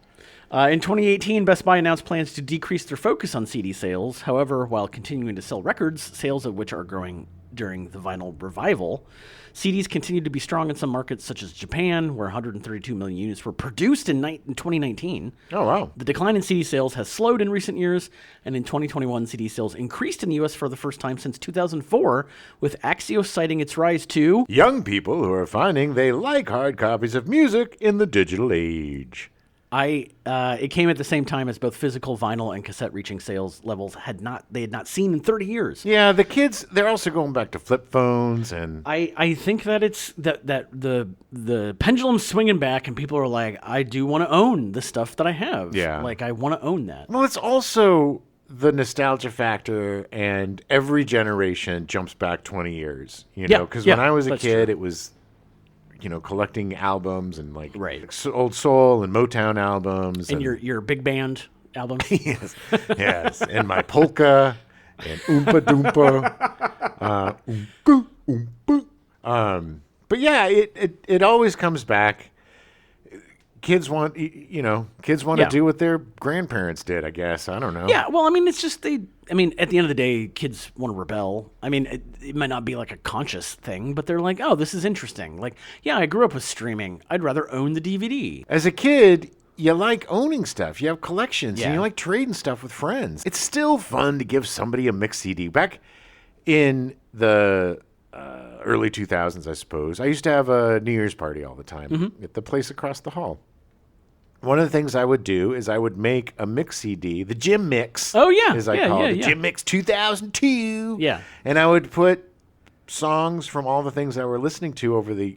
B: In 2018, Best Buy announced plans to decrease their focus on CD sales. However, while continuing to sell records, sales of which are growing during the vinyl revival, CDs continue to be strong in some markets, such as Japan, where 132 million units were produced in 2019.
A: Oh, wow.
B: The decline in CD sales has slowed in recent years, and in 2021, CD sales increased in the U.S. for the first time since 2004, with Axios citing its rise to
A: young people who are finding they like hard copies of music in the digital age.
B: It came at the same time as both physical vinyl and cassette reaching sales levels had not seen in 30 years.
A: Yeah, the kids, they're also going back to flip phones, and
B: I think that it's that the pendulum's swinging back, and people are like, I do want to own the stuff that I have.
A: Yeah,
B: like I want to own that.
A: Well, it's also the nostalgia factor, and every generation jumps back 20 years. You know, because when I was a kid, it was, collecting albums and like old soul and Motown albums.
B: And your big band albums.
A: yes. And my polka and Oompa Doompa. But yeah, it always comes back. Kids want to do what their grandparents did, I guess. I don't know.
B: Yeah, well, I mean, it's just at the end of the day, kids want to rebel. I mean, it might not be like a conscious thing, but they're like, oh, this is interesting. Like, yeah, I grew up with streaming. I'd rather own the DVD.
A: As a kid, you like owning stuff. You have collections, and you like trading stuff with friends. It's still fun to give somebody a mixed CD. Back in the early 2000s, I suppose, I used to have a New Year's party all the time at the place across the hall. One of the things I would do is I would make a mix CD, the Gym Mix.
B: Oh, yeah.
A: As I call it. The Gym Mix 2002.
B: Yeah.
A: And I would put songs from all the things I were listening to over the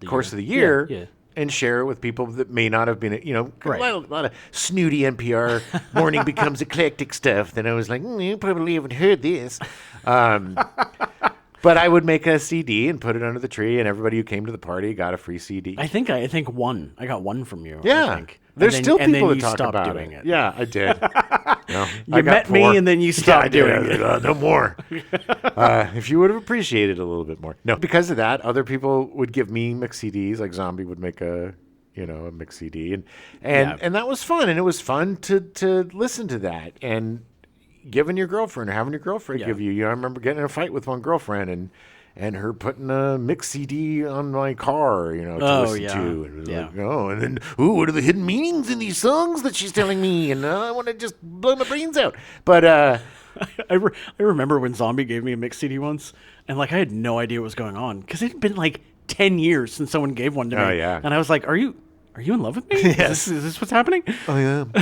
A: course of the year and share it with people that may not have been, a lot of snooty NPR morning becomes eclectic stuff. Then I was like, you probably haven't heard this. But I would make a CD and put it under the tree, and everybody who came to the party got a free CD.
B: I think one. I got one from you.
A: Yeah.
B: I think.
A: There's still people that
B: you
A: talk
B: stopped
A: about
B: doing it.
A: Yeah, I did. No,
B: you met me, and then you stopped doing it.
A: No more. If you would have appreciated it a little bit more. No, because of that, other people would give me mix CDs. Like Zombie would make a mix CD, and that was fun. And it was fun to listen to that and giving your girlfriend or having your girlfriend give you. I remember getting in a fight with one girlfriend and her putting a mix CD on my car, to listen to. And like, and then, what are the hidden meanings in these songs that she's telling me? And I want to just blow my brains out. But
B: I remember when Zombie gave me a mix CD once, and I had no idea what was going on because it had been 10 years since someone gave one to me.
A: Oh, yeah.
B: And I was like, Are you in love with me?
A: Yes.
B: Is this what's happening?
A: I am.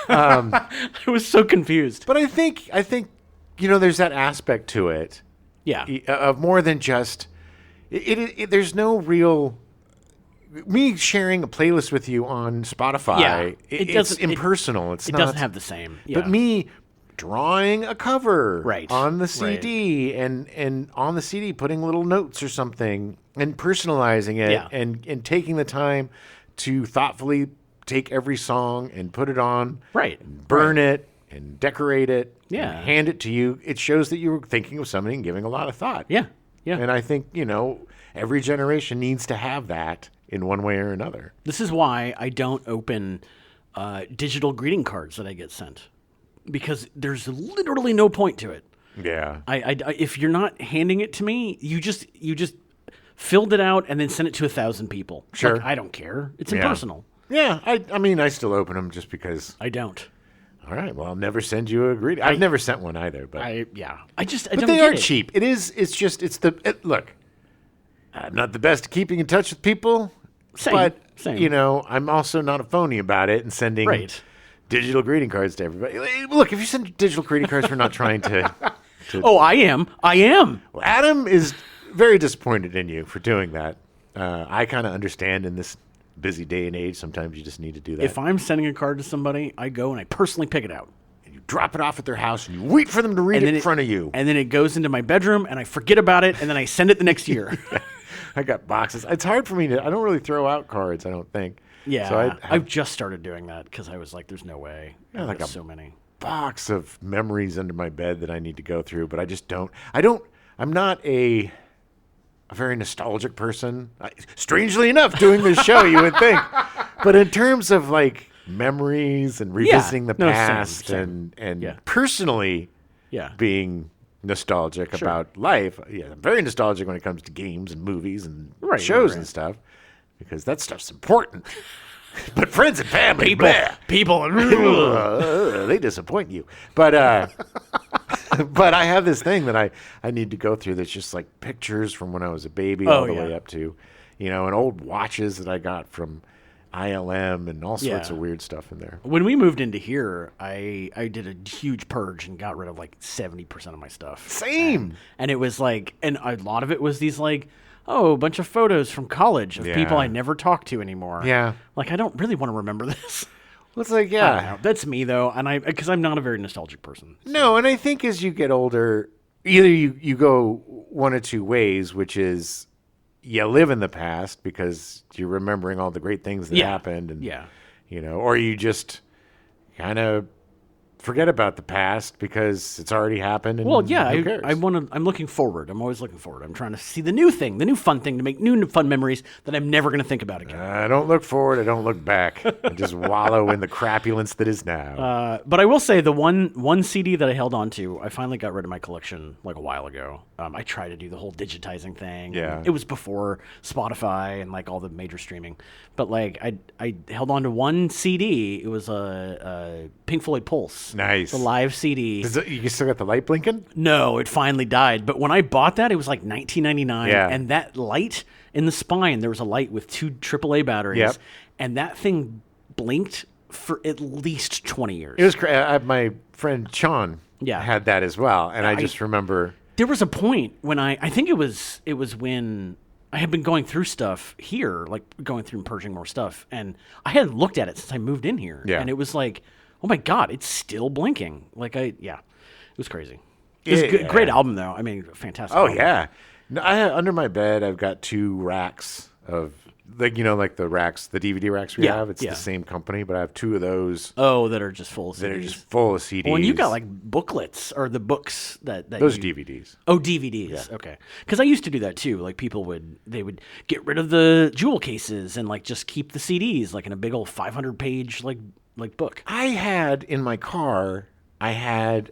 B: I was so confused.
A: But I think there's that aspect to it.
B: Yeah.
A: Of more than just there's no real me sharing a playlist with you on Spotify.
B: Yeah.
A: It's impersonal. It
B: doesn't have the same. Yeah.
A: But me drawing a cover on the CD and on the CD putting little notes or something and personalizing it and taking the time to thoughtfully take every song and put it on, burn it and decorate it, and hand it to you. It shows that you were thinking of something and giving a lot of thought.
B: Yeah, yeah.
A: And I think, every generation needs to have that in one way or another.
B: This is why I don't open digital greeting cards that I get sent, because there's literally no point to it.
A: Yeah.
B: I if you're not handing it to me, you just filled it out and then sent it to 1,000 people.
A: Sure.
B: I don't care. It's impersonal.
A: Yeah. I mean, I still open them just because.
B: I don't.
A: All right. Well, I'll never send you a greeting. I've never sent one either. But
B: I
A: but
B: don't
A: they
B: get
A: are
B: it.
A: cheap. It is. It's just. Look. I'm not the best at keeping in touch with people.
B: Same.
A: I'm also not a phony about it and sending digital greeting cards to everybody. Look, if you send digital greeting cards, we're not trying to.
B: Oh, I am.
A: Well, Adam is very disappointed in you for doing that. I kind of understand in this busy day and age, sometimes you just need to do that.
B: If I'm sending a card to somebody, I go and I personally pick it out.
A: And you drop it off at their house and you wait for them to read it in front of you.
B: And then it goes into my bedroom and I forget about it and then I send it the next year.
A: I got boxes. It's hard for me I don't really throw out cards, I don't think.
B: Yeah.
A: So
B: I've just started doing that because I was like, there's no way.
A: Yeah, like
B: so many.
A: Box of memories under my bed that I need to go through, but I just don't. I'm not a very nostalgic person. Strangely enough, doing this show, you would think. But in terms of memories and revisiting the past
B: same.
A: and personally being nostalgic about life, I'm very nostalgic when it comes to games and movies and shows and stuff, because that stuff's important. But friends and family,
B: people,
A: they disappoint you. But but I have this thing that I need to go through that's just pictures from when I was a baby all the way up to, and old watches that I got from ILM and all sorts of weird stuff in there.
B: When we moved into here, I did a huge purge and got rid of 70% of my stuff.
A: Same.
B: And it was and a lot of it was these a bunch of photos from college of people I never talked to anymore.
A: Yeah.
B: I don't really want to remember this.
A: Well, it's
B: that's me though, and because I'm not a very nostalgic person. So.
A: No, and I think as you get older, either you go one or two ways, which is you live in the past because you're remembering all the great things that happened, and or you just kind of forget about the past because it's already happened. And who cares?
B: I'm looking forward. I'm always looking forward. I'm trying to see the new thing, the new fun thing, to make new fun memories that I'm never going to think about again.
A: I don't look forward. I don't look back. I just wallow in the crapulence that is now.
B: But I will say the one CD that I held on to, I finally got rid of my collection a while ago. I tried to do the whole digitizing thing.
A: Yeah.
B: It was before Spotify and all the major streaming. But I held on to one CD. It was a Pink Floyd Pulse.
A: Nice.
B: The live CD.
A: You still got the light blinking?
B: No, it finally died. But when I bought that, it was $19.99.
A: Yeah.
B: And that light in the spine, there was a light with 2 AAA batteries.
A: Yep.
B: And that thing blinked for at least 20 years.
A: It was my friend Sean had that as well. And I just remember
B: There was a point when I think it was when I had been going through stuff here, like going through and purging more stuff, and I hadn't looked at it since I moved in here.
A: Yeah.
B: And it was like, oh my God, it's still blinking. Like it was crazy. It was a great album though. I mean, fantastic.
A: Oh
B: album.
A: yeah. No, under my bed, I've got 2 racks of like the racks, the DVD racks we have. It's the same company, but I have 2 of those.
B: Oh, that are just full of CDs.
A: That are just full of CDs.
B: Well, and you got like booklets or the books that
A: those DVDs.
B: Oh, DVDs. Yeah. Okay. Because I used to do that too. Like people would get rid of the jewel cases and like just keep the CDs like in a big old 500-page like book.
A: I had in my car, I had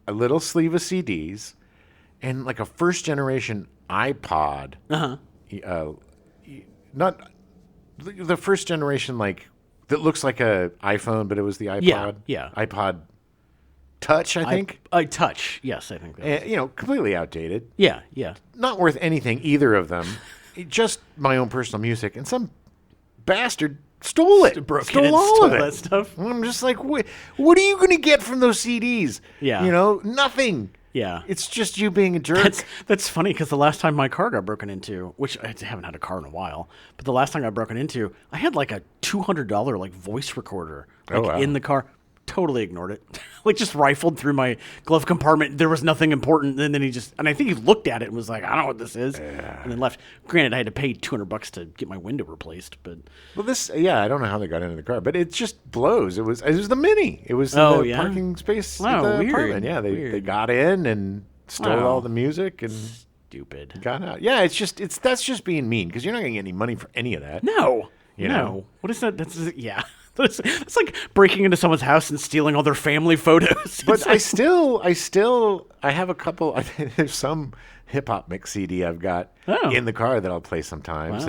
A: a little sleeve of CDs and like a first generation iPod. Not the first generation, like that looks like a iPhone, but it was the iPod.
B: Yeah.
A: iPod Touch, I think.
B: Touch. Yes, I think.
A: Completely outdated.
B: Yeah.
A: Not worth anything, either of them. Just my own personal music, and some bastard stole it.
B: Stole all of it. That stuff.
A: And I'm just like, what are you going to get from those CDs?
B: Yeah.
A: Nothing.
B: Yeah.
A: It's just you being a jerk.
B: That's funny because the last time my car got broken into, which I haven't had a car in a while, but the last time I got broken into, I had like a $200 like voice recorder in the car. Totally ignored it. Like just rifled through my glove compartment. There was nothing important. And then and I think he looked at it and was like, I don't know what this is. Yeah. And then left. Granted, I had to pay $200 to get my window replaced, but.
A: Well, I don't know how they got into the car, but it just blows. It was the Mini. It was the parking space at the apartment. Yeah, they got in and stole all the music and
B: stupid
A: got out. Yeah, that's just being mean because you're not going to get any money for any of that.
B: No. No. What is that? It's like breaking into someone's house and stealing all their family photos.
A: But I have a couple. There's some hip hop mix CD I've got in the car that I'll play sometimes,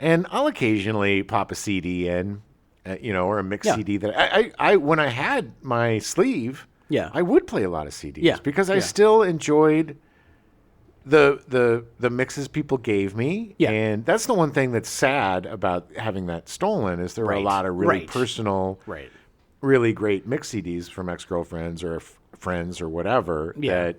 A: and I'll occasionally pop a CD in, or a mix CD that I when I had my sleeve, I would play a lot of CDs because I still enjoyed the mixes people gave me, and that's the one thing that's sad about having that stolen is there were a lot of really personal, really great mix CDs from ex-girlfriends or friends or whatever that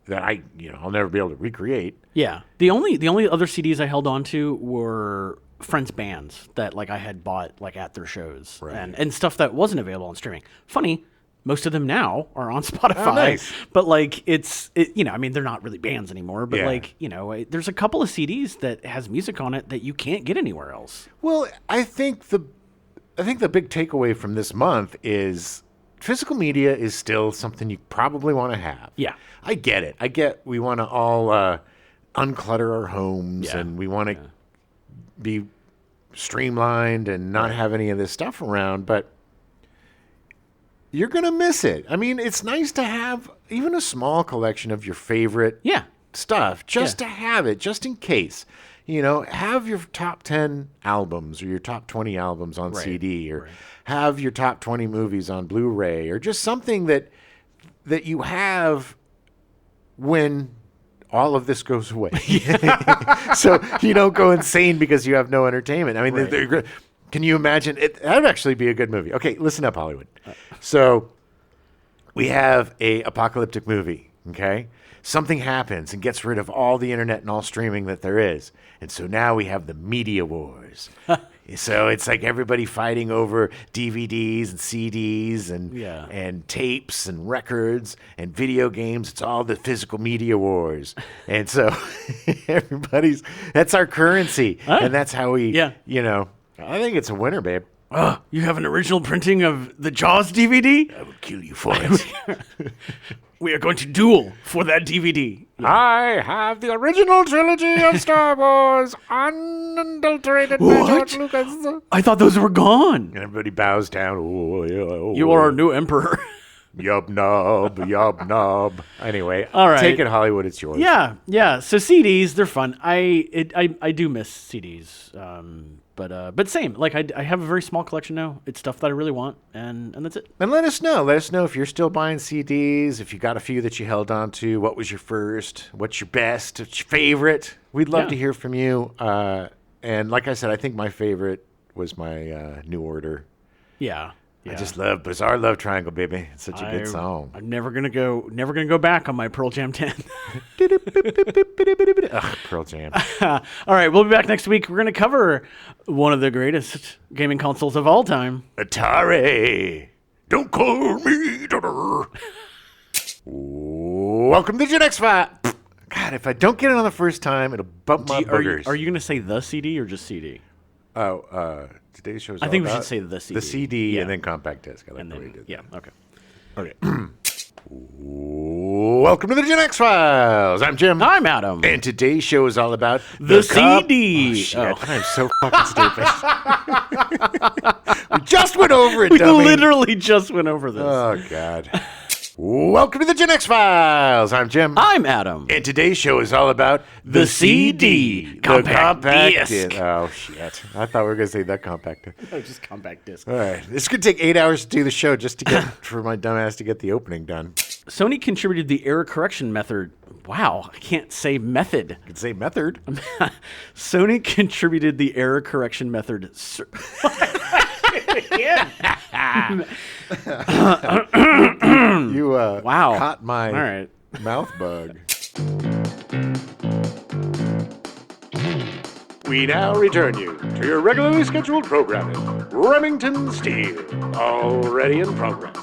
A: I'll never be able to recreate.
B: Yeah, the only other CDs I held on to were friends' bands that like I had bought like at their shows and stuff that wasn't available on streaming. Funny. Most of them now are on Spotify,
A: nice.
B: But like I mean, they're not really bands anymore. But there's a couple of CDs that has music on it that you can't get anywhere else.
A: Well, I think the big takeaway from this month is physical media is still something you probably want to have.
B: Yeah,
A: I get it. I get we want to all unclutter our homes and we want to be streamlined and not have any of this stuff around, but. You're going to miss it. I mean, it's nice to have even a small collection of your favorite stuff, just to have it, just in case. Have your top 10 albums or your top 20 albums on CD or have your top 20 movies on Blu-ray or just something that you have when all of this goes away. So you don't go insane because you have no entertainment. I mean, can you imagine it? That would actually be a good movie. Okay, listen up, Hollywood. So we have a apocalyptic movie, okay? Something happens and gets rid of all the internet and all streaming that there is. And so now we have the media wars. So it's like everybody fighting over DVDs and CDs and tapes and records and video games. It's all the physical media wars. And so that's our currency. And that's how we, I think it's a winner, babe.
B: Oh, you have an original printing of the Jaws DVD?
A: I will kill you for it.
B: We are going to duel for that DVD.
A: Yeah. I have the original trilogy of Star Wars, unadulterated by George Lucas.
B: I thought those were gone.
A: And everybody bows down.
B: You are our new emperor.
A: Yub nub. Anyway,
B: all right.
A: Take it, Hollywood. It's yours.
B: Yeah. So CDs, they're fun. I do miss CDs. But same. Like I have a very small collection now. It's stuff that I really want, and that's it.
A: And let us know. Let us know if you're still buying CDs. If you got a few that you held on to. What was your first? What's your best? What's your favorite? We'd love to hear from you. And like I said, I think my favorite was my New Order.
B: Yeah.
A: I just love Bizarre Love Triangle, baby. It's such a good song.
B: I'm never gonna go back on my Pearl Jam 10.
A: Ugh, Pearl Jam.
B: All right, we'll be back next week. We're gonna cover one of the greatest gaming consoles of all time,
A: Atari. Don't call me daughter. Welcome to the Gen X File. God, if I don't get it on the first time, it'll bump my boogers.
B: Are you gonna say the CD or just CD?
A: Oh, today's show's
B: I think we should say the CD.
A: The CD and then compact disc. I like the way you did that.
B: Yeah, okay.
A: Okay. Welcome to the Gen X Files. I'm Jim.
B: I'm Adam.
A: And today's show is all about
B: the CD.
A: Oh, shit. I'm so fucking stupid. We just went over it,
B: We
A: dummy.
B: literally just went over this.
A: Oh, God. Welcome to the Gen X Files. I'm Jim.
B: I'm Adam.
A: And today's show is all about
B: the CD.
A: The
B: Compact disc.
A: Oh, shit. I thought we were going to say the compact disc.
B: No, just compact disc.
A: All right. This could take 8 hours to do the show just to get for my dumbass to get the opening done.
B: Sony contributed the error correction method. Wow, I can't say method.
A: You could say method.
B: Sony contributed the error correction method.
A: You
B: Wow.
A: caught my
B: All right.
A: mouth bug. We now return you to your regularly scheduled programming. Remington Steel, already in progress.